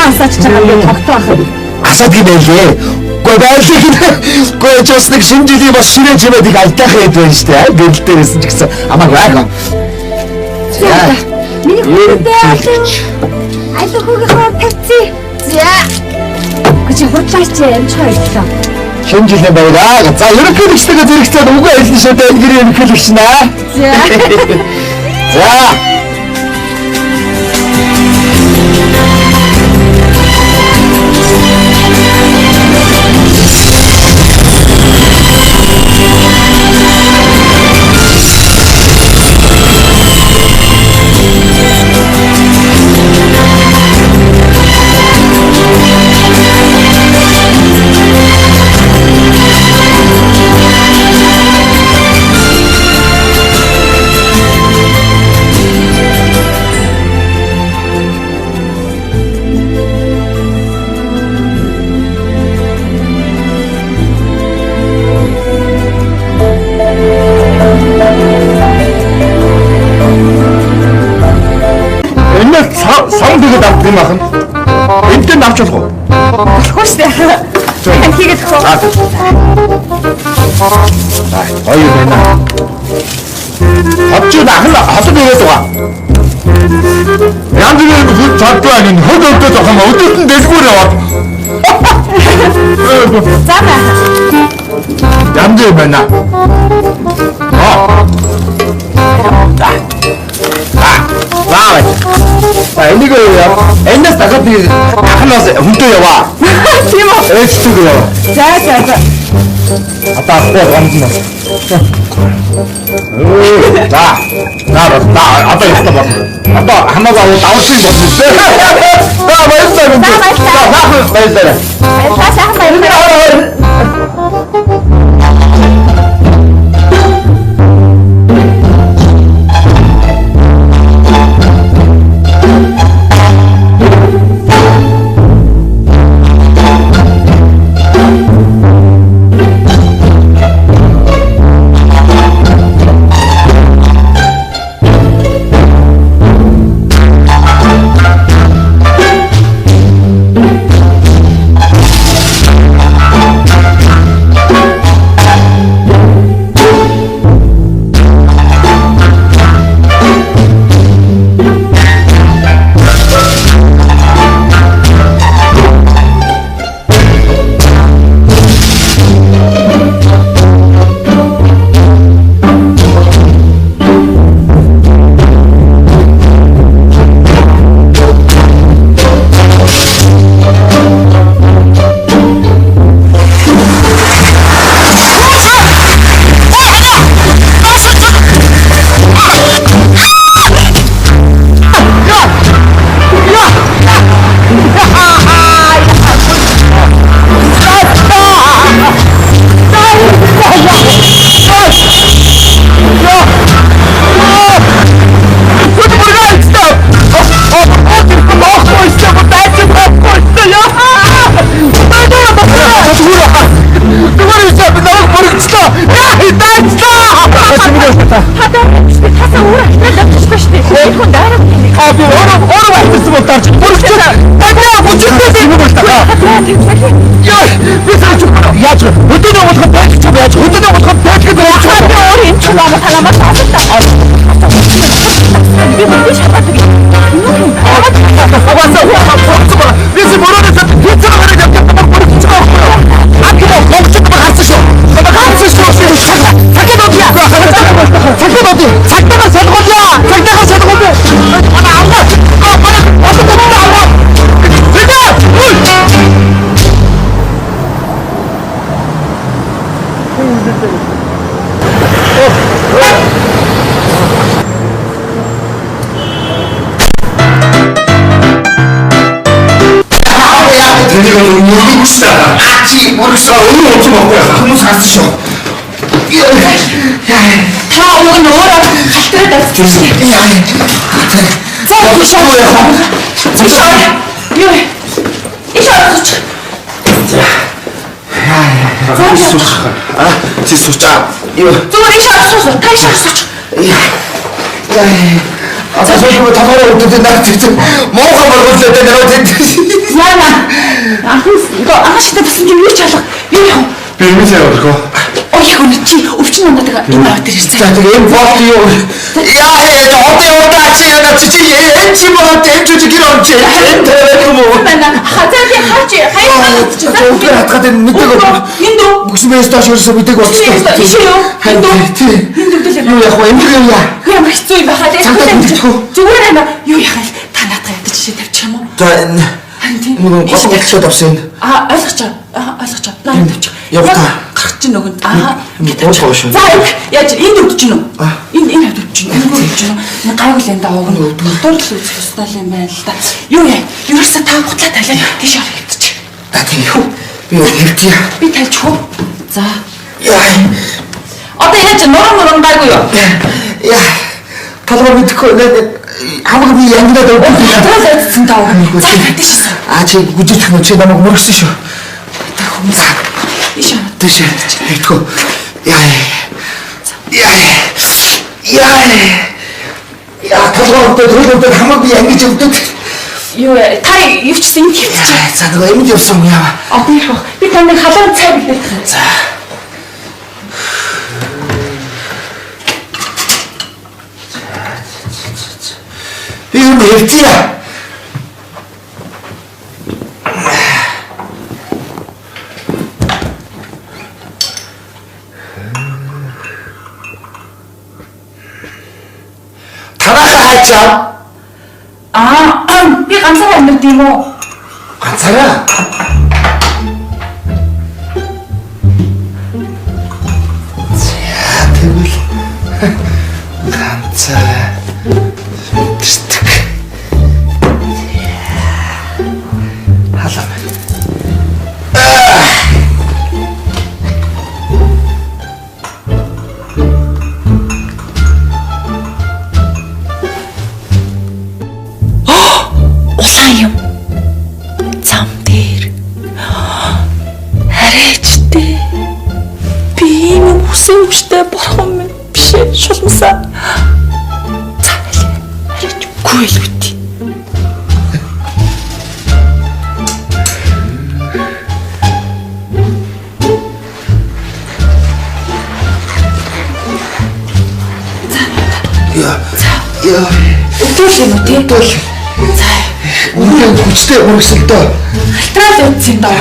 Speaker 2: Асаач чагаа би тогтоох.
Speaker 3: Асаад юм байлээ. Гэхдээ байлаа. Гэхдээ ч бас нэг шинэ жилийн бас ширээ чимээд их альтайхан хэд байна шүү дээ. Гэрэл дээрээс ч гэсэн амаагүй аа.
Speaker 2: За. Миний хүүхдээ айлуу хүүгийнхээ тавьцъя. За. Гэж худлаач амжгаа ирлээ.
Speaker 3: Шинэ жилийн баяраа. За ерөнхийлөгчтэйгээ зэрэгцээд үгүй айлын шатаа гэрээ ерөнхийлөгч наа.
Speaker 2: За.
Speaker 3: За. юм ахын. Эндээ авч болох уу?
Speaker 2: Болохгүй шүү дээ. Хэн хийгээд хөө.
Speaker 3: Хоёр байна. Хатчууд ахын хатад ирээд байгаа. Янз бүрийн хөт цадгаа нэг хөд өвдөж байгаа юм. Өдөрт нь дэлгүүр яваад.
Speaker 2: За байна.
Speaker 3: Янз бүр байна. Энийг яа. Эндээс дахиад би ахнаас хүнтэй яваа.
Speaker 2: Тийм үү?
Speaker 3: Ээжтэйг яваа.
Speaker 2: За.
Speaker 3: Одоо ахтай гомдно. Одоо яста болно. Одоо хамаагаа давшиг болно. Баярлалаа. Баярлалаа.
Speaker 5: удаарч бүрчээ. Багаа бүжигтэй юм бол таа. Яа, би саач яаж хөдөөний болгох байх ч яаж хөдөөний болгох байх гэж байна. Би өөр юм ч байна танамаас асуултаа. Би мөн шатаад би. Если морозы пицца говорит, я потом поручу. А ты хочешь показать что? Показать что? Такие вот я. Такие вот. Такие вот. Такие вот. Она алга.
Speaker 4: Тэнийг нь ч та чи бүрсээ өөрөө утсан байхгүй хүмүүс хассан шүү.
Speaker 6: Та уг нь өөрөө халтраад авчихсан. За тийш аваа яах вэ? Тийш аваа. Юу? Иш аваач.
Speaker 4: Чи сууч. Юу?
Speaker 6: Зүгээр иш аваач. Та иш аваач.
Speaker 4: За суух таваараа өдөрт наагчихсан. Муухай болгоолоо дээ нөө.
Speaker 6: Яна. Ахаш та басан чи юу ч алга. Юу яах вэ?
Speaker 4: Би юм яах вэ?
Speaker 6: Ой хүн чи өвчин унаад энэ аваад ирсэн.
Speaker 4: За тэгээ энэ бот юу? Яа, одоо чи яна чи энэ чи мод энэ гэр орч. Энэ тэр юм уу?
Speaker 6: Байна. Хазаа би хаач. Хаяа чи.
Speaker 4: Зүгээр хатгаад энэ мэдэг бол.
Speaker 6: Энд үү?
Speaker 4: Бүсмээс доош өрсө мэдэг болчихсон.
Speaker 6: Тийш юу? Энд үү? Энд үү?
Speaker 4: Юу яах вэ? Энэ юу яа?
Speaker 6: Ямар хэцүү юм байхаа тийм. Зүгээр байна. Юу яах вэ? Та надад ядаж жишээ тавьчих юм уу?
Speaker 4: За энэ нэг голчод авсан.
Speaker 6: Ойлгоч. Наад тавьчих.
Speaker 4: Явах та.
Speaker 6: Гарах чинь нөгөнд.
Speaker 4: Ууш.
Speaker 6: За яаж энд өвдөж гин үү? Энэ хавд өвдөж гин. Энд өвдөж гин. Энэ гайвал энэ дааг нь доктор л үзэх ёстой юм байна л да. Юу яа? Ерөөсөө та гутлаа талаа тийш орох хэвчих.
Speaker 4: За тийм юу? Би хэвтээ.
Speaker 6: Би тайлж хөө. За.
Speaker 4: Яа.
Speaker 6: Одоо яаж нурам гайгүй юу?
Speaker 4: Яа. Талбар мэдхгүй хамаг би янгадад өгөх.
Speaker 6: Хатрал айдсан таа. За тийш.
Speaker 4: Чи гүжиж юм чи намайг мөргсөн шүү.
Speaker 6: Та хүмүүс. Иш.
Speaker 4: Тийш. Тэгтгөө. Яа, талбар өдөө хамаг би янгиж өгдөг.
Speaker 6: Юу та юу ч юм хийчих.
Speaker 4: За нөгөө эмд явсан юм яа.
Speaker 6: Одоо их баг. Би таныг халуун цай билээ.
Speaker 4: За. Би юм хэлтийа. Тарахаачаа.
Speaker 6: Би ганцаараа амьд юм уу?
Speaker 4: Ганцаараа. Тэгвэл ганцаараа. Халаа.
Speaker 6: Улаан юм. Зам дээр. Хараачтай. Би юм хүсэн хүчтэй бурхан минь биш ээ шулмсаа. Хараач гүйлгүт.
Speaker 4: Яа.
Speaker 6: Өдөөл юм уу тийм?
Speaker 4: Өдөөл.
Speaker 6: За.
Speaker 4: Үнэн хүчтэй өргөсөлтөө.
Speaker 6: Халтрал үтсэн доо.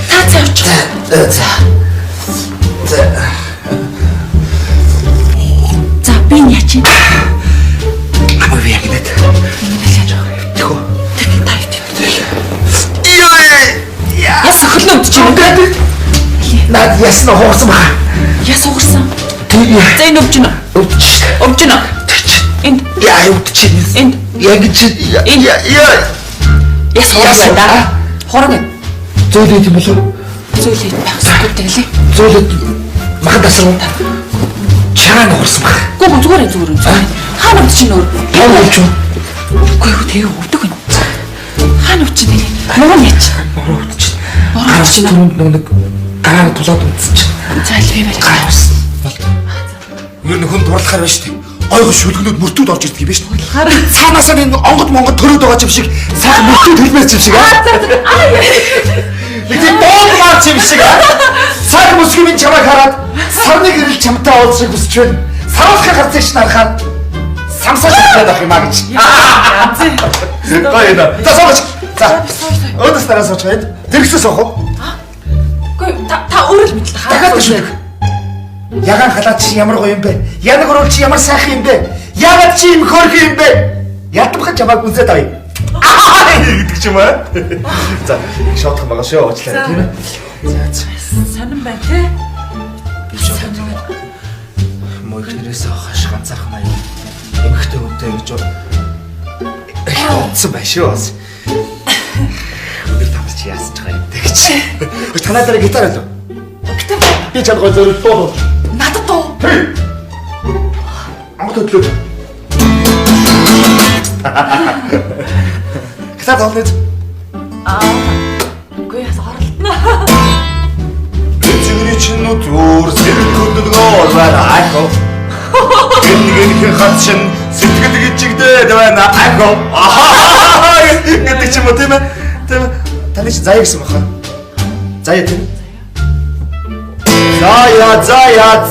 Speaker 6: Та цаавч.
Speaker 4: За.
Speaker 6: За би яач юм?
Speaker 4: Хамаг би янгад. Тэхүү.
Speaker 6: Тэр та ит.
Speaker 4: Яа.
Speaker 6: Яс хөлөө үтч юм гэдэг.
Speaker 4: Наад ясна хоорсон баа.
Speaker 6: Яс уурсан.
Speaker 4: Тийм.
Speaker 6: За энэ өвч нь. Өвч нь. Энд
Speaker 4: Яа өвч чинь.
Speaker 6: энд
Speaker 4: Яг чи яа.
Speaker 6: яс уурсан да. Хорог.
Speaker 4: Зөөлөд юм болов.
Speaker 6: Зөөлөд багсгүй тэглээ.
Speaker 4: Зөөлөд махад асруу. Чаан хоорсон баа.
Speaker 6: Гүн зүгээр. Хаана өвч чинь өөр.
Speaker 4: Яа өвч.
Speaker 6: Үгүй тэгээ өвдөг юм. Хаана өвч чинь тэгээ. Нуруу яач.
Speaker 4: Мороо өвч.
Speaker 6: Мороо өвч чинь.
Speaker 4: Нэг гараа тулаад үзчих.
Speaker 6: За л би барай.
Speaker 4: Гараас. Юу нэг хүн дурлахаар байна шүү дээ. гойгоо шүлгнүүд мөртүүд орж ирдэг юм биш үү? Цаанаасаа нэг онгод монгод төрөөд байгаа юм шиг сайхан мөртүүд хөлмөөс юм шиг аа. Нэг тийм боолмаарч юм шиг аа. Цаг мөсгөмийн чамайг хараад сарны гэрэл чамтай уулзах хүсч байна. Саруулахыг харцсан шин харахаар самсаа шатгаад авах юм аа гэж. Гоё нэ. За сууж. За. Өөдөөс дараа сууж байд. Тэрхсээ суух уу?
Speaker 6: Үгүй та өөрөө л мэдлээ.
Speaker 4: Дахиад шүлэг. Ягаан халаад чи ямар гоё юм бэ? Янаг уруул чи ямар сайхан юм бэ? Ягаад чи юм хөөрхөн юм бэ? Ядамхан чамайг үзээд авъя. Гэдэг ч юм аа. За, шоотох байгаа шүү. Уучлаарай тийм ээ. За.
Speaker 6: Сонирн байна те.
Speaker 4: Би шоотох. Моёхнэрээс хаш ганцаархан аяа. Эмхтэй үнтэй гэж бодсон байх шүү бас. Өндөр тамч яасч байгаа юм гэж. Танаа дараа гитар алуу.
Speaker 6: Гитар.
Speaker 4: Би чад гой зөрөж дуу.
Speaker 6: Надад дуу.
Speaker 4: Амт төлөө. Гитар доолнод.
Speaker 6: Үгүй яс орлоо.
Speaker 4: Эцэгний чинь нүдүр сэргүүд гоор байна ахо. Гэнэ хатшин сэтгэл гिचгдээд байна ахо. Гэдэг ч юм уу тийм ээ. Таны чи заяа гэсэн баха. Заяа тийм. Заяа.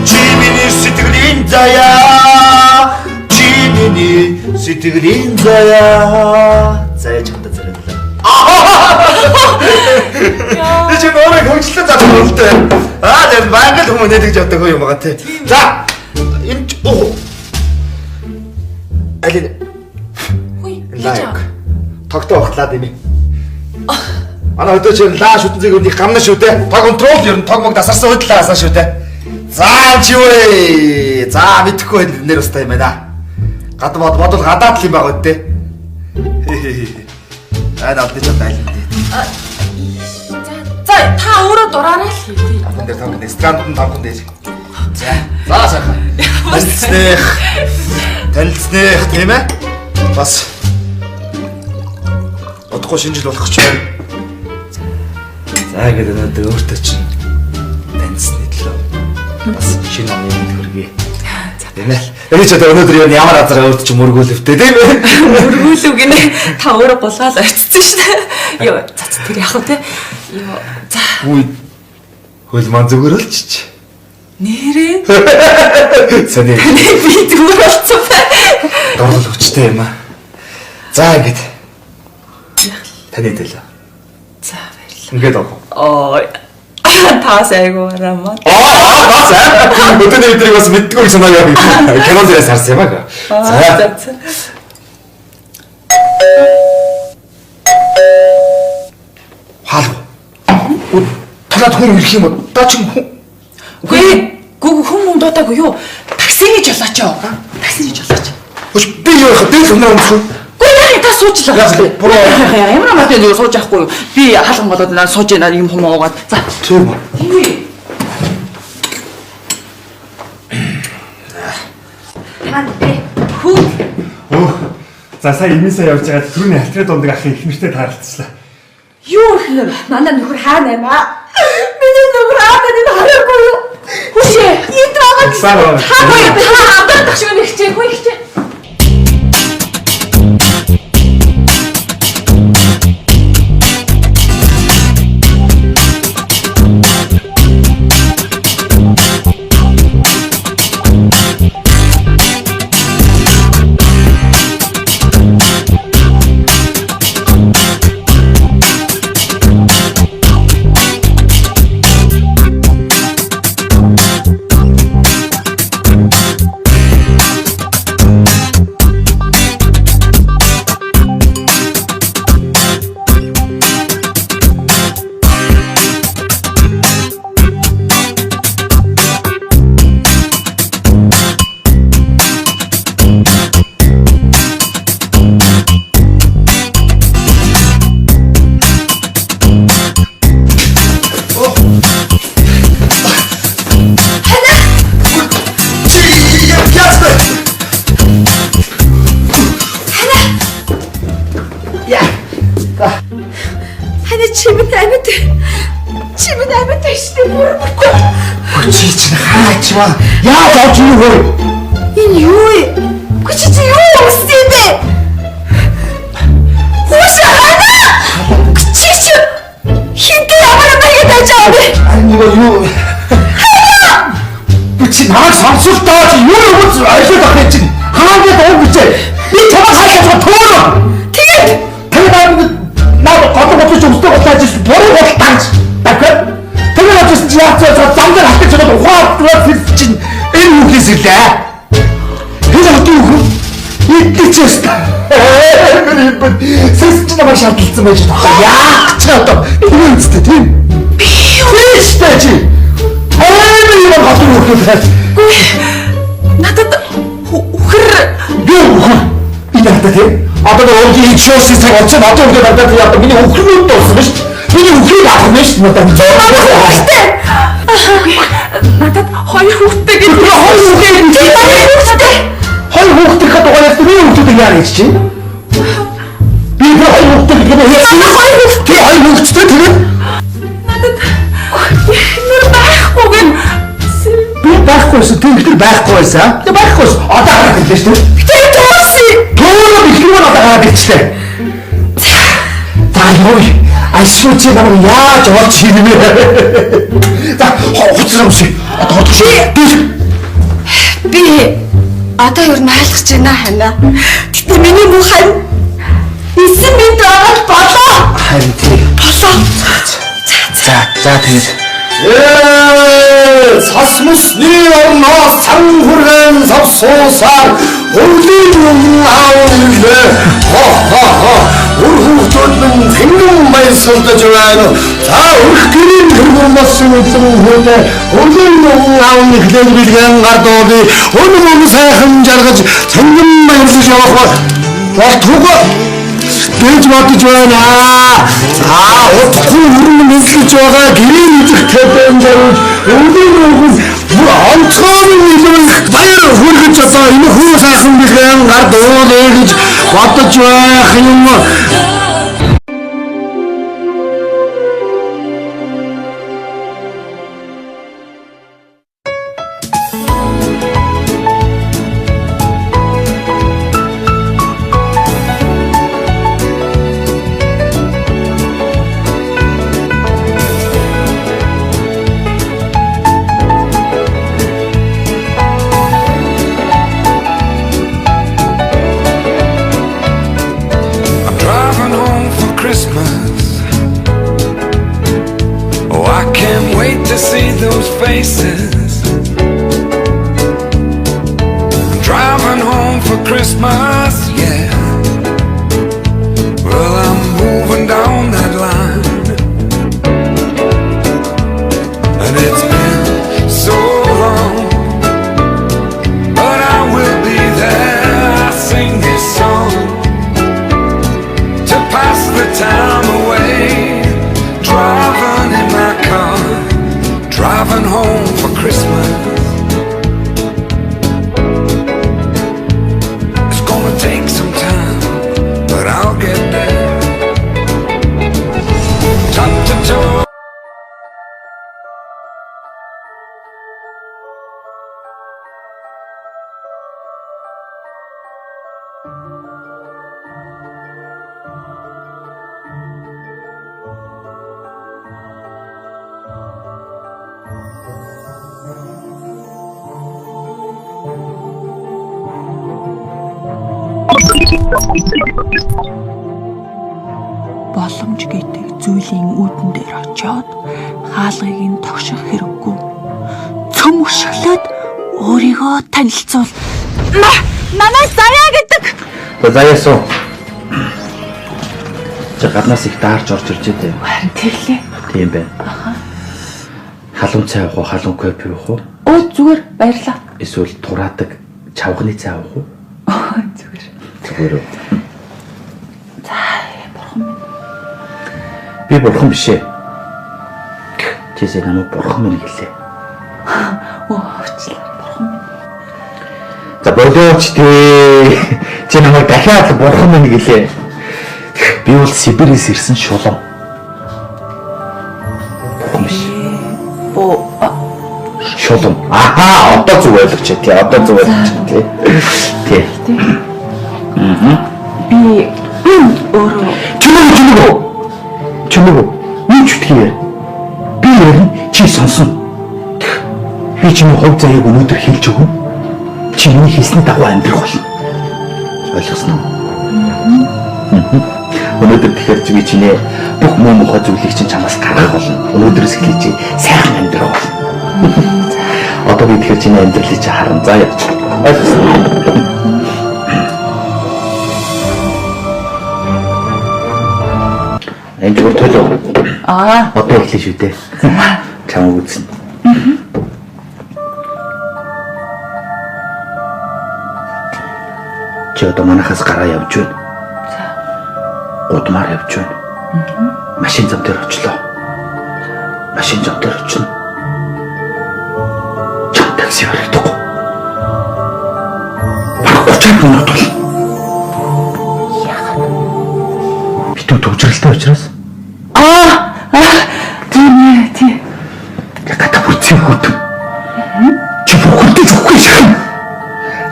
Speaker 4: Чи миний сэтгэлийн заяа. Чи миний сэтгэлийн заяа. Заяа чамд зэрэглээ. Би ч өөрөө хөвчлөө зах болтой. Тэр байгаль хүмүүс нэгж явдаг юм байгаа тий. За энэ алин лайк тогтоо багтлаад юм. Манай өдөө чинь лаа шүтэн зэгүүрний гамна шүү дээ. Тог контрол ер нь тог мог дасарсан хөдлөөсаа шүү дээ. За чи вэ. За мэдхгүй нэр устаа юм байна. Гад бодвол гадаад л юм байгаа үдээ. Надад ч тайл юм дээ.
Speaker 6: За та өөрөө дураарай л хийе.
Speaker 4: Ан дээр тог странд тавхан дээр. За сайхан. Танилцнах тийм ээ. Бас одохгүй шинжил болох ч байна. За ингээд өнөөдөр өөртөө чинь танилцсны төлөө бас шинэ оны хөргий. Тийм ээ. Энэ ч өнөөдөр ямар азар өөрт чинь мөргүүлвтэй тийм ээ.
Speaker 6: Мөргүүлв гинэ. Та өөрөө булгаал ойцсон шүү дээ. Йоо, цац тэр яах вэ те? Йоо, за.
Speaker 4: Үгүй. Хөл ман зүгөрөлч.
Speaker 6: Нэрээ.
Speaker 4: Сэний.
Speaker 6: Би зүгээр болцсон бай.
Speaker 4: Дорол хүчтэй юм аа. За ингээд. Таны төлөө.
Speaker 6: За баярлалаа.
Speaker 4: Ингээд авах.
Speaker 6: Ой. Та сайгуураа маа.
Speaker 4: Аа, өдөрний өдрийг бас мэддэггүй санаа яа. Кинон дээрээс харсан юм аа.
Speaker 6: За.
Speaker 4: Хаалга. Талаад хүн ирэх юм уу? Даа чи хүн.
Speaker 6: Үгүй хүн дуудаагүй юу? Таксины жолооч юу? Таксины жолооч.
Speaker 4: Өч би юу яах вэ? Би өнөө өмсөх.
Speaker 6: Үгүй та суучлаа.
Speaker 4: Буруу.
Speaker 6: Ямар мат энэ сууж авахгүй юу? Би хаалган болоод наа сууж яана юм хумуугаад. За.
Speaker 4: Тийм үү.
Speaker 6: Үгүй.
Speaker 2: Ханд бэ? Хүү.
Speaker 7: За сая имээсээ явж байгаа түрүүний алтрын дундыг ахын их нэртэй тааралцлаа.
Speaker 2: Юу ихнэр? Манай нөхөр хаана юм аа? Миний нөхөр хаана хараагүй юу? Хүчээ. Энд байгаа. Хаагүй та амдах шиг нэг хичээ. Хөө хичээ.
Speaker 5: Чи чинь хаачмаа. Яаж авч юу вэ?
Speaker 2: Энэ юу вэ? Чи юу өгсөн бэ? Хушаана! Чи хинтээ ямар байгаад байж байгаа вэ?
Speaker 5: Нөгөө юу? Чи намайг сонсолтоо чи юу өгч ойлгох байх чинь. Хаагаад өнгөж. Би чамайг хайхаа төөрөө.
Speaker 2: Тэгээд
Speaker 5: наад готож өмсдөг болоод чи буруу бодол тань. Дахиад тэгээд очиж чи яах вэ? Замдаа хатаж чад ухаад чинь энэ юу хийсэлээ? Тэр өдөө хөө идчихээс. Сэс чи намайг шаардлагатай байж байгаа. Яах ч одоо энэ үстэй тийм.
Speaker 6: Би юу?
Speaker 5: Тэстэй чи. Юу бодож өгөх вэ?
Speaker 6: Надад үхэр
Speaker 5: Би үхэр. Би надад тийм. Одоо өөрийн чөөсөс цаг оцсон одоо үгээр надад яа миний үхрүүд дууссан шүү дээ. Миний үхрийг авах нь шүү дээ.
Speaker 6: надад хоёр хүүхдтэй гэж
Speaker 5: Хоёр хүүхдтэй хадгалаад би хүүхдүүд яарэ чи? Би хоёр хүүхдтэй гэдэг нь яасан? Тэр хоёр хүүхдтэй тэгээд
Speaker 6: нэр байхгүй гэн
Speaker 5: би байхгүйсэн тэр байхгүй байсан. Тэр байхгүйс одоо хараад ирлээ шүү дээ.
Speaker 6: тэр тооси
Speaker 5: Төөрөө бэлгүүр одоо хараад ирчихлээ. За юу айшгүй чи намайг яаж олж ирвэ? За хуцраа үгүй. Одоо hodгош.
Speaker 2: би одоо юу наалгаж байна хана. Гэтэ миний муу хань 9 минут ороод болоо.
Speaker 5: Харин тий.
Speaker 2: Болоо.
Speaker 5: За тэгээд сасмусны орноос цан хүргэн савсуусаар өвлийн юм аавлээ. Үр хүүхдүүд минь тэнгэн баясгалдаж байна. За өрх гэрийн хөрмөс үзэн хөлөө өвлийн юм аавны хэлэн билгэн гардуули өнөр сайхан жаргаж тэнгэн баярлаж явах болтугоо гэж бодож байна. Утгагүй өрн мэдлэж байгаа гэрийн үзэх төлөвөн зориулж өвлийн өгс онцгой нэлээд баяр хүргэж одоо энэ хүү сайхан билгэн гардуулъя гэж бодож байх юм.
Speaker 6: боломж гэдэг зүйлийн үүдэн дээр очиод хаалгыг нь тогших хэрэггүй. Цөм өшөглөөд өөрийгөө танилцуул. Намайг Заяа гэдэг.
Speaker 3: Заяасуу. Чи гаднаас их даарч орж ирж дээ.
Speaker 6: Харин тэглээ.
Speaker 3: Тийм байна. Халуун цай авах уу, халуун кофе авах уу?
Speaker 6: Зүгээр баярлаа.
Speaker 3: Эсвэл тураадаг чавганы цай авах уу?
Speaker 6: Зүгээр.
Speaker 3: Зүгээр.
Speaker 6: За, бурхан минь.
Speaker 3: Би бурхан биш ээ. Чисээ намайг бурхан минь гэлээ.
Speaker 6: Уучлаарай бурхан минь.
Speaker 3: За болооч тий. Чи намайг дахиад бурхан минь гэлээ. Би бол Сибирээс ирсэн шулам. Бурхан биш. Чулуун. Ахаа, одоо зүг ойлгоч тий. Одоо зүг ойлгоч тий. Тий.
Speaker 6: Би өөрөө
Speaker 3: Чимээгөө. Юу ч үтгэе. Би ярина чи сонсон. Би чиний хувь заяаг өнөөдөр хэлж өгнө. Чи миний хийсний дагуу амьдрах болно. Ойлгосноо? Өнөөдөр тэгэхээр чи би чиний бүх муу мухай зүйлийг чинь чамаас гаргах болно. Өнөөдрөөс эхлэж чи сайхан амьдрах болно. Одоо би тэгэхээр чиний амьдралыг чи харна. За явж. Ойлгосноо? Энд зүгээр төлөв. Одоо эхлэе шүү дээ. Чамаг үзнэ. Чи одоо манахаас гараа явж байна. Гудмаар явж байна. Машин зам дээр очлоо. Машин зам дээр очно. Чам такси хэрэгтэй. Баг 30 минут бол. Битүү төвчрэлтэй учраас.
Speaker 6: тийм.
Speaker 3: Яката бүрцэн хөт. Чи бүхэлдээ зөвхөн шахна.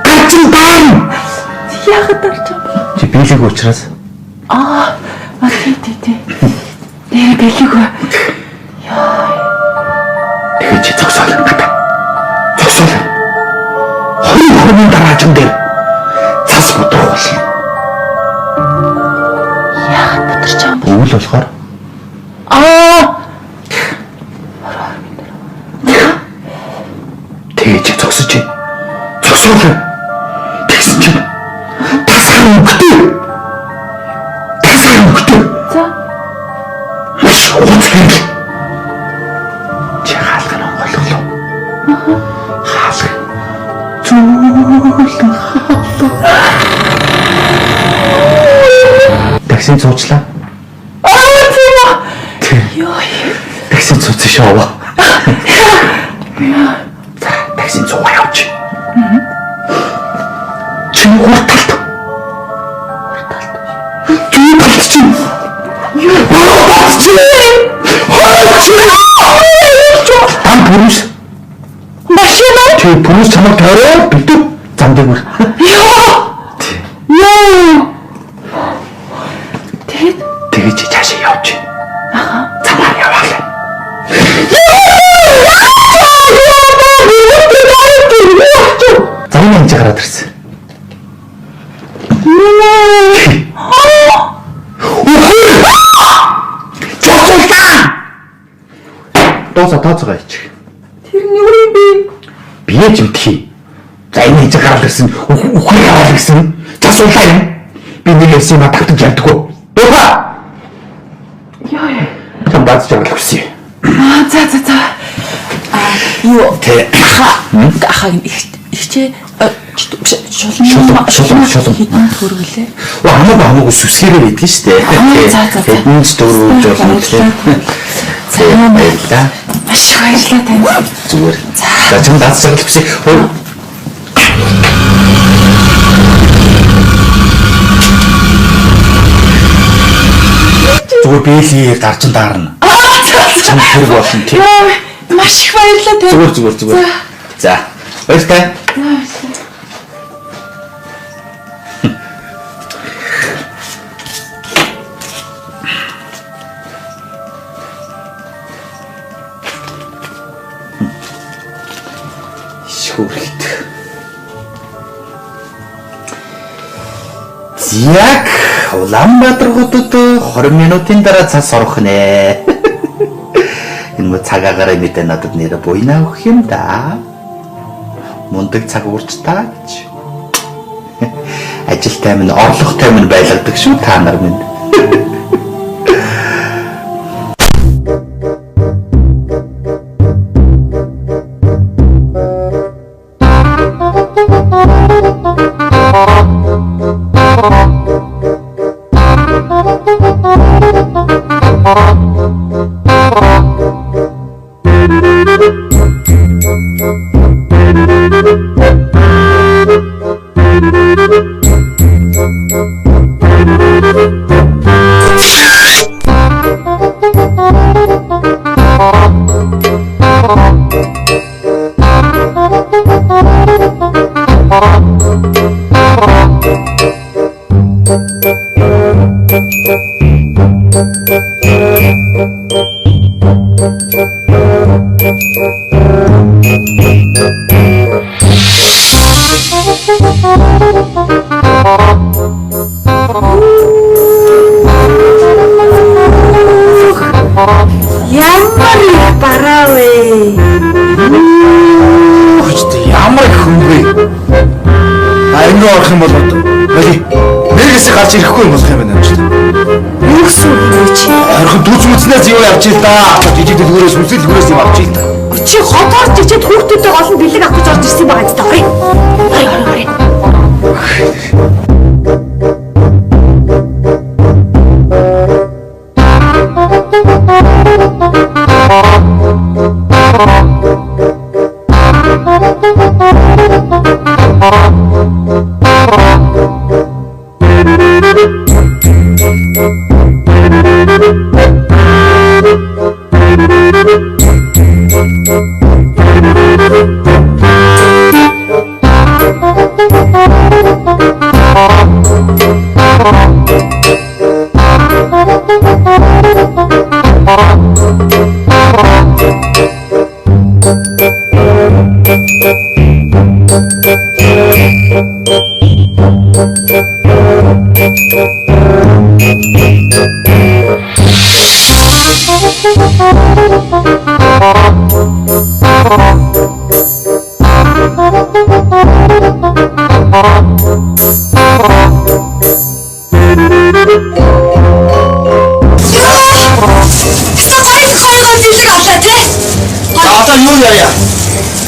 Speaker 3: Гачин даан.
Speaker 6: Яагаад тарч байгаа?
Speaker 3: Чи биелэг учраас.
Speaker 6: Тий. Нэр бэлээгөө.
Speaker 3: Тэгээ чи зогсоолно гата. Зогсоолно. Хоёр хүний дараажин дээр цас бодрох болно.
Speaker 6: Яагаад бодрч байгаа юм?
Speaker 3: Өвөл болохоор. Тэгээ чи зогсож байна. Зогсоолно. Тэгсэн чинь тасаар өнгөтэй.
Speaker 6: За.
Speaker 3: Маш ууцгий. Чи хаалган онголглоо. Хаалга. Зөөлөн хаалга. Таксид суучлаа. Таксид суучих шоу. Таксид суугаа явж. Чи хурдталт. Пүрүс.
Speaker 6: Машина.
Speaker 3: Чи пүрүс чамд тойроо битүү зам дээр. Тэгээд чи цаашаа явж. Замаар яваалаа. Замын энэ гараад ирсэн. Тооцоо ич.
Speaker 6: Тэр нь юу юм бэ?
Speaker 3: Бие жимтгий. За энэ хийж гараад ирсэн. Үхэр яваад ирсэн. Засуулаа юм. Би нэг яасан юм татдаг ярьдаггүй. Духа.
Speaker 6: Яа.
Speaker 3: Там бац жаргал хүсье.
Speaker 6: За. Юу?
Speaker 3: Тэ.
Speaker 6: Ахаа ихчээ шулан хөргөлээ.
Speaker 3: Хамаагүй сүсгээрээ идэх шүү дээ.
Speaker 6: За.
Speaker 3: Эднээс дөрвөж болно тийм. Баярлалаа.
Speaker 6: Маш баярлалаа тань.
Speaker 3: Зүгээр. За чам дац жаргал хүсье. Зүгээр биелий гарч даарна. Чам хэрэг болно тийм.
Speaker 6: Маш их баярлалаа тань.
Speaker 3: Зүгээр. За. Баярлалаа. Шүүрэлт. Яг Улаанбаатар хотод 20 минутын дараа цас орох нэ. Энэ цаг агараа мэдээ надад нэр буйнаа өгөх юм да. Мундаг цаг уурчтаач. Ажилтай минь орлоготой минь байлгадаг шүү та нар минь.
Speaker 2: Ямар их бараа вэ?
Speaker 5: Хөчтэй ямар их хүн бэ? Аймаг орох юм бол боли. Нэрээсээ гарч ирэхгүй юм болох юм байна ч.
Speaker 2: Юу гэсэн үг чи?
Speaker 5: Орхон дүүц мүцнээс юу явж ил да. Жижиг дэлгүүрээс үсэл дэлгүүрээс юм авч ил да.
Speaker 2: Чи хотоор жижиг хүүхдүүдтэй олон бэлэг авах гэж орж ирсэн байгаа ч таа. Ой.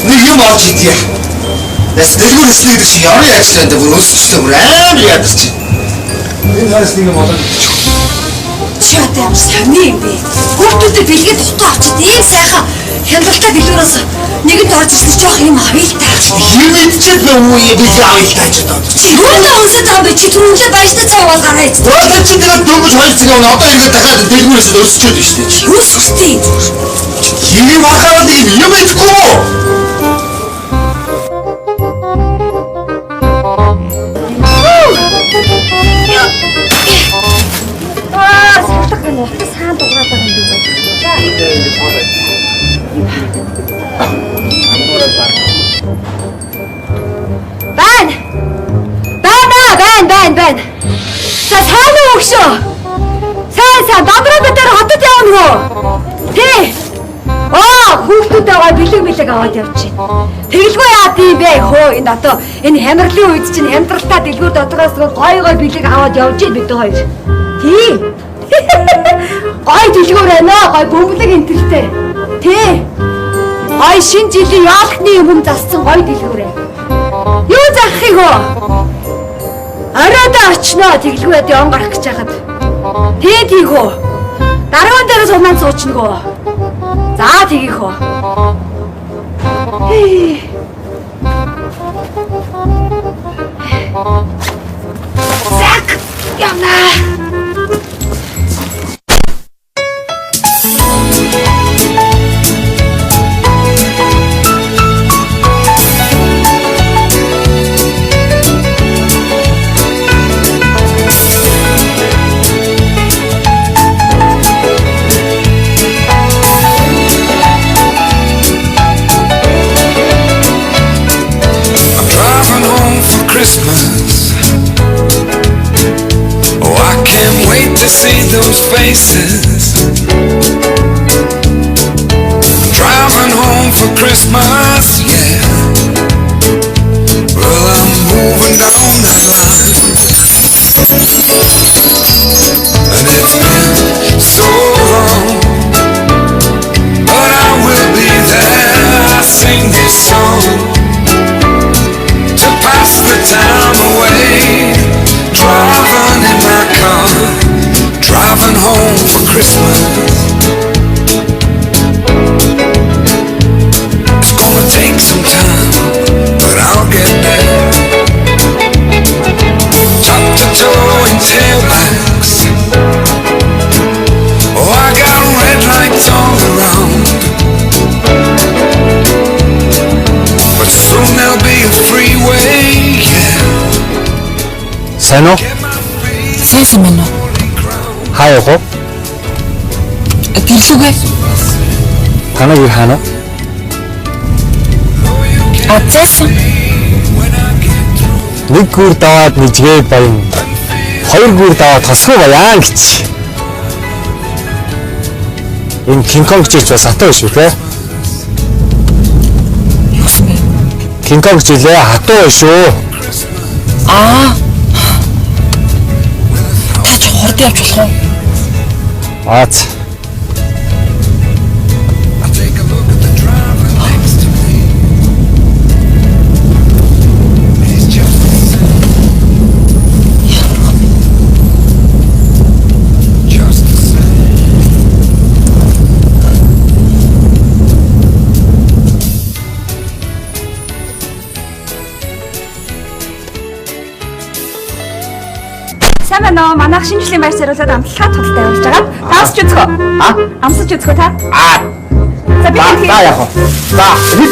Speaker 5: Нэг юм олж идье. Нэс дэлгүүр хэслээд чи ямар яачлаа энэ бүр өсчихсэн бүр амар ядарч. Энэ хаас нэг юм олоод идчих.
Speaker 2: Чи одоо сони юм бэ? Хүүхдүүдэд бэлгээд дутуу авчид ийм сайхан хяналтаа дэлгүүрээс нэгэнд орж ирсэн жоох юм авъялтай.
Speaker 5: Химэдчихэд нөө бэлгээ авъялтай ч одоо.
Speaker 2: Чи юундаа унсаж байгаа юм бэ? Чи түрүүлээ баяжтай цай уулгараа эцэг.
Speaker 5: Одоо чи тэгээд дөнгөж хоёр цаг явна. Одоо ингээд дахиад дэлгүүрээс өсчөөд байна шүү дээ.
Speaker 2: Юу сүртэй?
Speaker 5: Химээ махаад нэг юм идэхгүй.
Speaker 2: Сайн дуурайд байгаа юм байна. Байна. За сайн уу өгшөө. Сайн додроо битэр хотод явна хөө. Тий. Хүүхдүүдээ гой бэлэг аваад явчих. Тэгэлгүй яад юм бэ хөө энэ одоо энэ хямралын үед чинь хямдралтаа дэлгүүр дотроос гой бэлэг аваад явж ий бид хоёр. Тий. Гой дэлгүүр байна гой бөмбөлөг энтертэй. Тий. Гой шинэ жилийн яалхны юм зассан гой дэлгүүр. Юу захих хөө? Арайда очноо тэглгүйд яван гарах гэж хахад. Тийх үү. Дараагийн дээрээс унаад суучнагөө. За тгийх үү. Зак явна.
Speaker 1: Christmas. Oh, I can't wait to see those faces. I'm driving home for Christmas, yeah. Well, I'm moving down that line, and it's been so long, but I will be there. I sing this song to pass the time away, driving in my car, driving home for Christmas. It's gonna take some time, but I'll get there. Top to toe in tailbacks. Oh, I got red lights all around, but soon there'll be a freeway, yeah.
Speaker 5: Сайн уу?
Speaker 6: Сайн мэн үү?
Speaker 5: Хаа явах вэ?
Speaker 6: Гэрлүгэ.
Speaker 5: Танаа юу хаана?
Speaker 6: Зээсэн.
Speaker 5: Нэг гүр даваад нэжгээд баян. Хоёр гүр даваад тосгоо баян гэж. Энэ Кинг-Конг чийж бас хатаа биш үү те? Кинг-Конг чийлээ хатаа биш үү?
Speaker 6: Та ч хорд явж болох уу?
Speaker 5: Аац.
Speaker 1: Take a look at the driver next to me. He's just the same. Just the same.
Speaker 2: Сайн байна уу? Манайх шинэ жилийн баяр зориулаад амтлагаа тодалтай явуулж байгаа. Таасч үзэх үү? Амсаж үзэх үү та? За би
Speaker 5: яах вэ? За, хэд.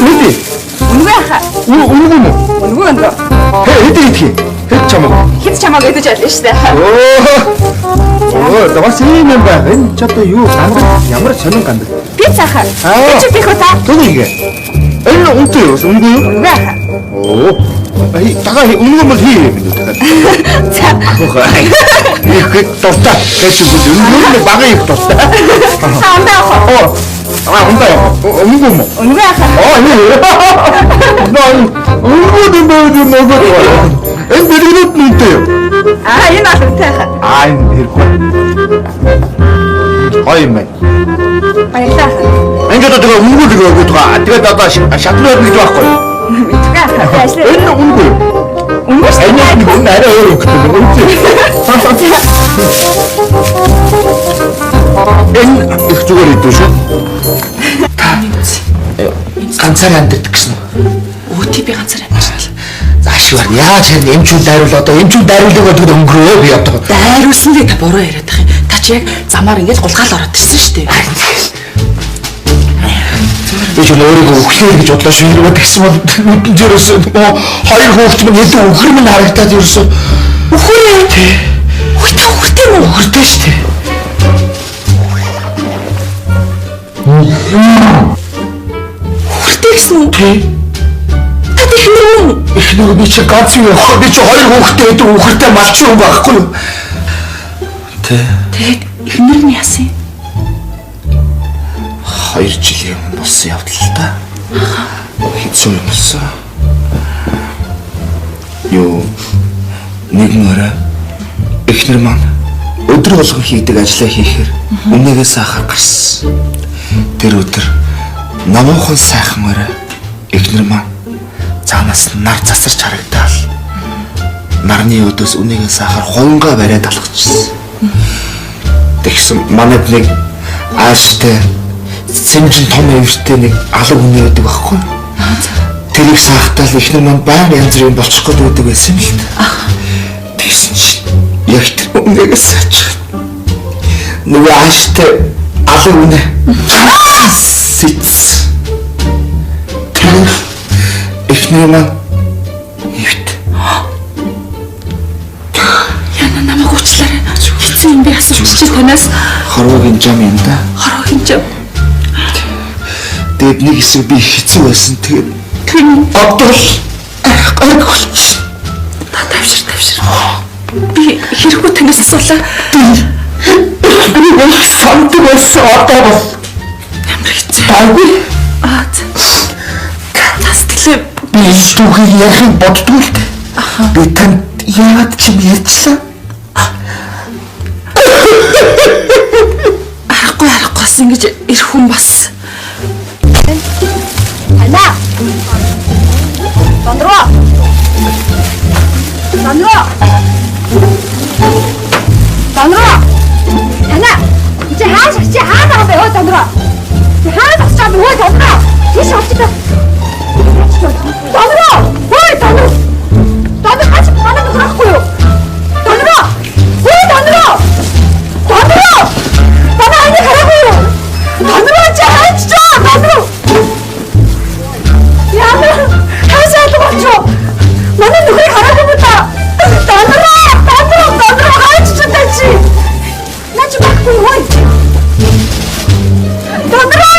Speaker 2: Үнгүй яхаа.
Speaker 5: Үнгүй мө.
Speaker 2: Үнгүй өндөр.
Speaker 5: Хэд чамаг.
Speaker 2: Хэд чамааг идэж аль шүү дээ.
Speaker 5: Бас ийм юм байна. Энэ ч одоо юу гандаг ямар сонин гандаг.
Speaker 2: Би цаахаа. Би ч бих үү та?
Speaker 5: Түүнийг. Энэ үнтэй юу? Үнгүй юу?
Speaker 2: Үнгүй яхаа.
Speaker 5: Тагаа үнгүй бол хий юм уу?
Speaker 2: За.
Speaker 5: Их дуртай. Тэч үнгүй бага их дуртай.
Speaker 2: Саандаа хоо.
Speaker 5: Үнгүй юу?
Speaker 2: Үнгүй яхаа.
Speaker 5: Энэ бэлгэрүүд нүнтэй юу?
Speaker 2: Энэ бол үнтэй яхаа.
Speaker 5: Энэ хэрэг. Ой юм байна.
Speaker 2: Баярлалаа.
Speaker 5: Ингээд одоо үнгүй өгөөд байгаа. Тэгээд одоо шатлууд гэж байхгүй.
Speaker 2: Мэдгүй яхаа. Ажлаа.
Speaker 5: Энэ үнгүй.
Speaker 2: Үнгүй шүү.
Speaker 5: Энэ арай өөр өгөх юм. Энэ их зүгээр идэв шүү.
Speaker 4: Ганцаар амьддаг гэсэн үү?
Speaker 6: Өөти би ганцаар амьдчихлаа.
Speaker 4: Заашгүй яаж хэрэг эмчүүд дайруул одоо эмчүүд дайруулыг одоо өнгөрөө би одоо.
Speaker 6: Дайруулсан дээр та буруу яриад байх юм. Та чи яг замаар ингэж гулгаал ороод ирсэн шүү дээ.
Speaker 4: Би ч өөрийгөө өгөхлээ гэж бодлоо шүү. Хэрвээ тэгсэн бол нүдэн зөрөөс хоёр хүүхэд минь хэдэн өхөр минь харагдаад ерөөсөө.
Speaker 6: Үхвээ. Та үхтэй мүү?
Speaker 4: Өхөртэй шүү дээ.
Speaker 6: Үхтэй гэсэн үү?
Speaker 4: Тий.
Speaker 6: Та ихнэр үү?
Speaker 4: Эхнэр би чи ганц юм яах. Би чи хоёр хүүхэдтэй хэдэн өхөртэй малч юм байхгүй юу? Тий.
Speaker 6: Тэгээд ихнэр нь яасан юм?
Speaker 4: 2 жилийн өмнө болсон явдал л да. Хэцүү юм болсон. Юу нэгэн орой эхнэр маань өдөр болгон хийдэг ажлаа хийхээр өмнөөс сахар гарсан. Тэр өдөр намуухан сайхан орой эхнэр маань цаанаас нар засарч харагдаал. Нарны өдөөс үнэгээ сахар хувангаа бариад алгачихсан. Тэгсэн манайд нэг ааштай сэмжин том эвэртэй нэг алга хүний өдөг байхгүй. Тэрийг саахтаа л эхнэр маань баян янз бүрийн болчих гээд өдөг байсан юм л та. Тэгсэн чинь яг тэр үнэгээ саач. Нөгөө ааштай алга үнэ. Сиц. Тэр эхнэр маань эвт.
Speaker 6: Яна намайг уучлаарай. Хэцүү юм би асууж чи танаас
Speaker 4: Хорвогийн жам юм да.
Speaker 6: хороогийн жав.
Speaker 4: Тэгээд нэг хэсэг би хэцүү байсан. Тэгээд одоол гайг болчих.
Speaker 6: Та тавшир. Би хэрэггүй танаас асуулаа.
Speaker 4: Би самт байсан одоо бол
Speaker 6: Ямар хэцүү.
Speaker 4: таагүй.
Speaker 6: Тастлээ.
Speaker 4: Би түүхийг ярихыг боддгүй л дээ. Би танд яагаад ч юм ярьчлаа.
Speaker 6: Арахгүй ингэж ирэх хүн бас.
Speaker 2: Ана. Дондро. Ана. Чи хааш чи хаана байгаа вэ Дондро? Чи хаана очиж байгаа вэ Дондро? Тийш очиж байгаа. Дондро! Ой Дондро! Дондро хааш манайд гарахгүй юу? Дондро! Ой Дондро! Дондро! Манай ани харахгүй юу? Дондро чи хаач чаа Дондро! Яна! Хаашаа дуучаа? Манай нүхийг харахгүй юу та? Дондро! Хаач чаа чи? Наач баггүй ой. Дондро!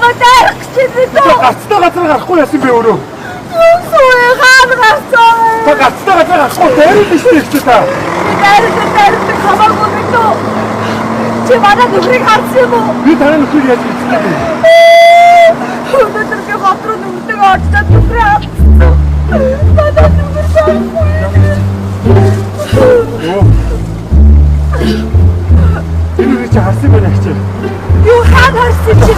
Speaker 2: намайг дайрах гэж бидөө.
Speaker 7: Гацтай газар гарахгүй яасан бэ өөрөө?
Speaker 2: Сүүе хаан гарцаа.
Speaker 7: Та гацтай газар гарахгүй дайрах биш үү та?
Speaker 2: Дайрах хамаагүй бидөө. Чи манай нөхрийг харсан юм уу?
Speaker 7: Би таны нөхрийг яаж мэдсэн бэ?
Speaker 2: Өнөөдөр би хот руу нүгдэг очоод нөхрөө авсан. Манай нөхөр байхгүй.
Speaker 7: Энэ чи харсан байна гэж.
Speaker 2: Юу хаан харсан чи?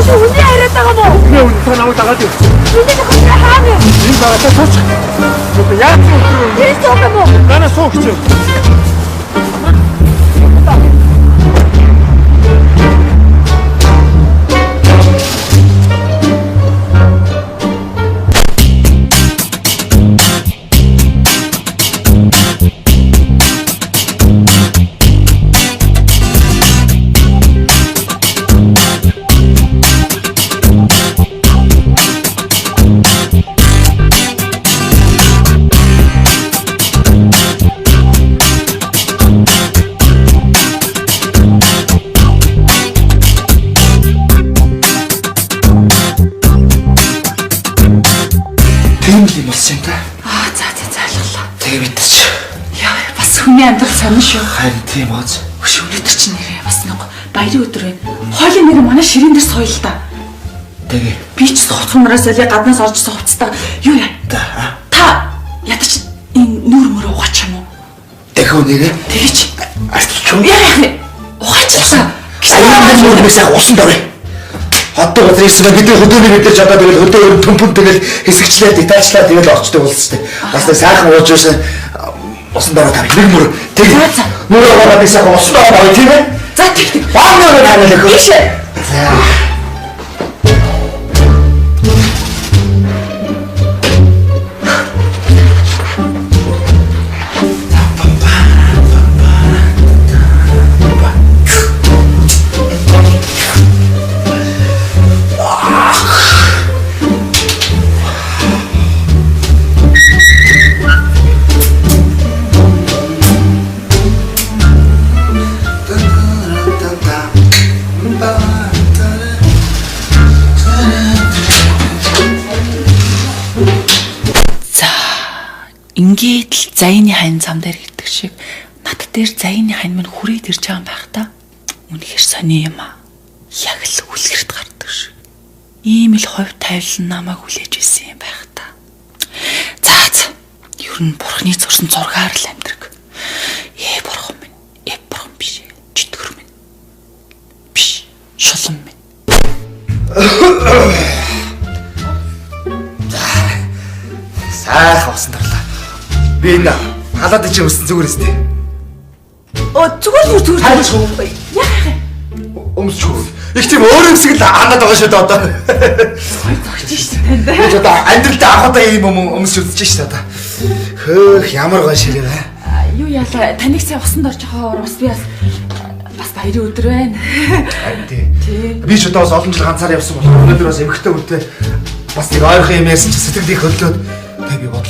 Speaker 2: Чи үний яриад байгаа мó?
Speaker 7: Би үнэ та намайг дагаад юу?
Speaker 2: Үний нөхөр хаан юм.
Speaker 7: Энэ багтаа тооч. Юу яаж юу?
Speaker 2: Би суух юм уу?
Speaker 7: Нана суух гэж.
Speaker 6: Хүний амьдрал сонин шүү.
Speaker 4: Харин тийм ooz.
Speaker 6: Өш өнөөдөр чинь нэрээ бас нэг баярын өдөр байна. Хоолын нэр манай ширээн дээр соёл та.
Speaker 4: Тэгээ.
Speaker 6: Би ч хоцгоноос солио гаднаас орж сувцтай. Юу яа? Та ядаж энэ нүр мөр угаач юм уу?
Speaker 4: Тэхүү нэрээ.
Speaker 6: Тэгэж.
Speaker 4: Аччуу.
Speaker 6: Яа. Угаачсан.
Speaker 4: Аян нүр мэсээ усан дорой. Хоттой газар ирсэн бидний хөдөөний мэдээж одоо тэгэл хөдөө төмпөн тэгэл хэсэгчлээ детачлаа тэгэл орчтой болсон шүү дээ. Бас нэг сайхан ууж байсан усан дорой та нэг мөр тэг мөр аваад би сайхан усан дорой авъя тийм ээ.
Speaker 6: За тэг.
Speaker 4: Баамаар хаалаа хөө.
Speaker 6: Ишээ.
Speaker 4: За.
Speaker 6: Ингээд л заяаны хань зам дээр ирдэг шиг над дээр заяаны хань минь хүрээд ирж байгаа юм байх та. Үнэхээр сони юм аа. Яг л үлгэрт гардаг шиг. Ийм л ховь тайвлан намайг хүлээж ирсэн юм байх та. За. Ер нь бурхны зурсан зургаар л амьдрэг. Бурхан минь. Бурхан биш. Читгэр минь. Биш. Шулан минь.
Speaker 4: Сайхан усан дорлоо. Би энэ халаад чи өссөн зүгээр өстэй.
Speaker 2: Зүгээр.
Speaker 4: Яах вэ? Өмсчгүй. Их тийм өөрөө хэсэг л ханаад байгаа шүү дээ одоо.
Speaker 6: Зогч шүү дээ.
Speaker 4: Би одоо амьдралдаа анх удаа ийм өмсч үзэж шүү дээ одоо. Хөөх ямар гоё ширээ вэ?
Speaker 6: Юу яалаа таныг сая усан дорж байгаа бас би бас баярын өдөр байна.
Speaker 4: Тий. Би ч одоо бас олон жил ганцаар явсан болохоор өнөөдөр бас эмхтэй үртэй бас нэг ойрхон юм ярьсан чи сэтгэл их хөдлөөд тэг би бодлоо.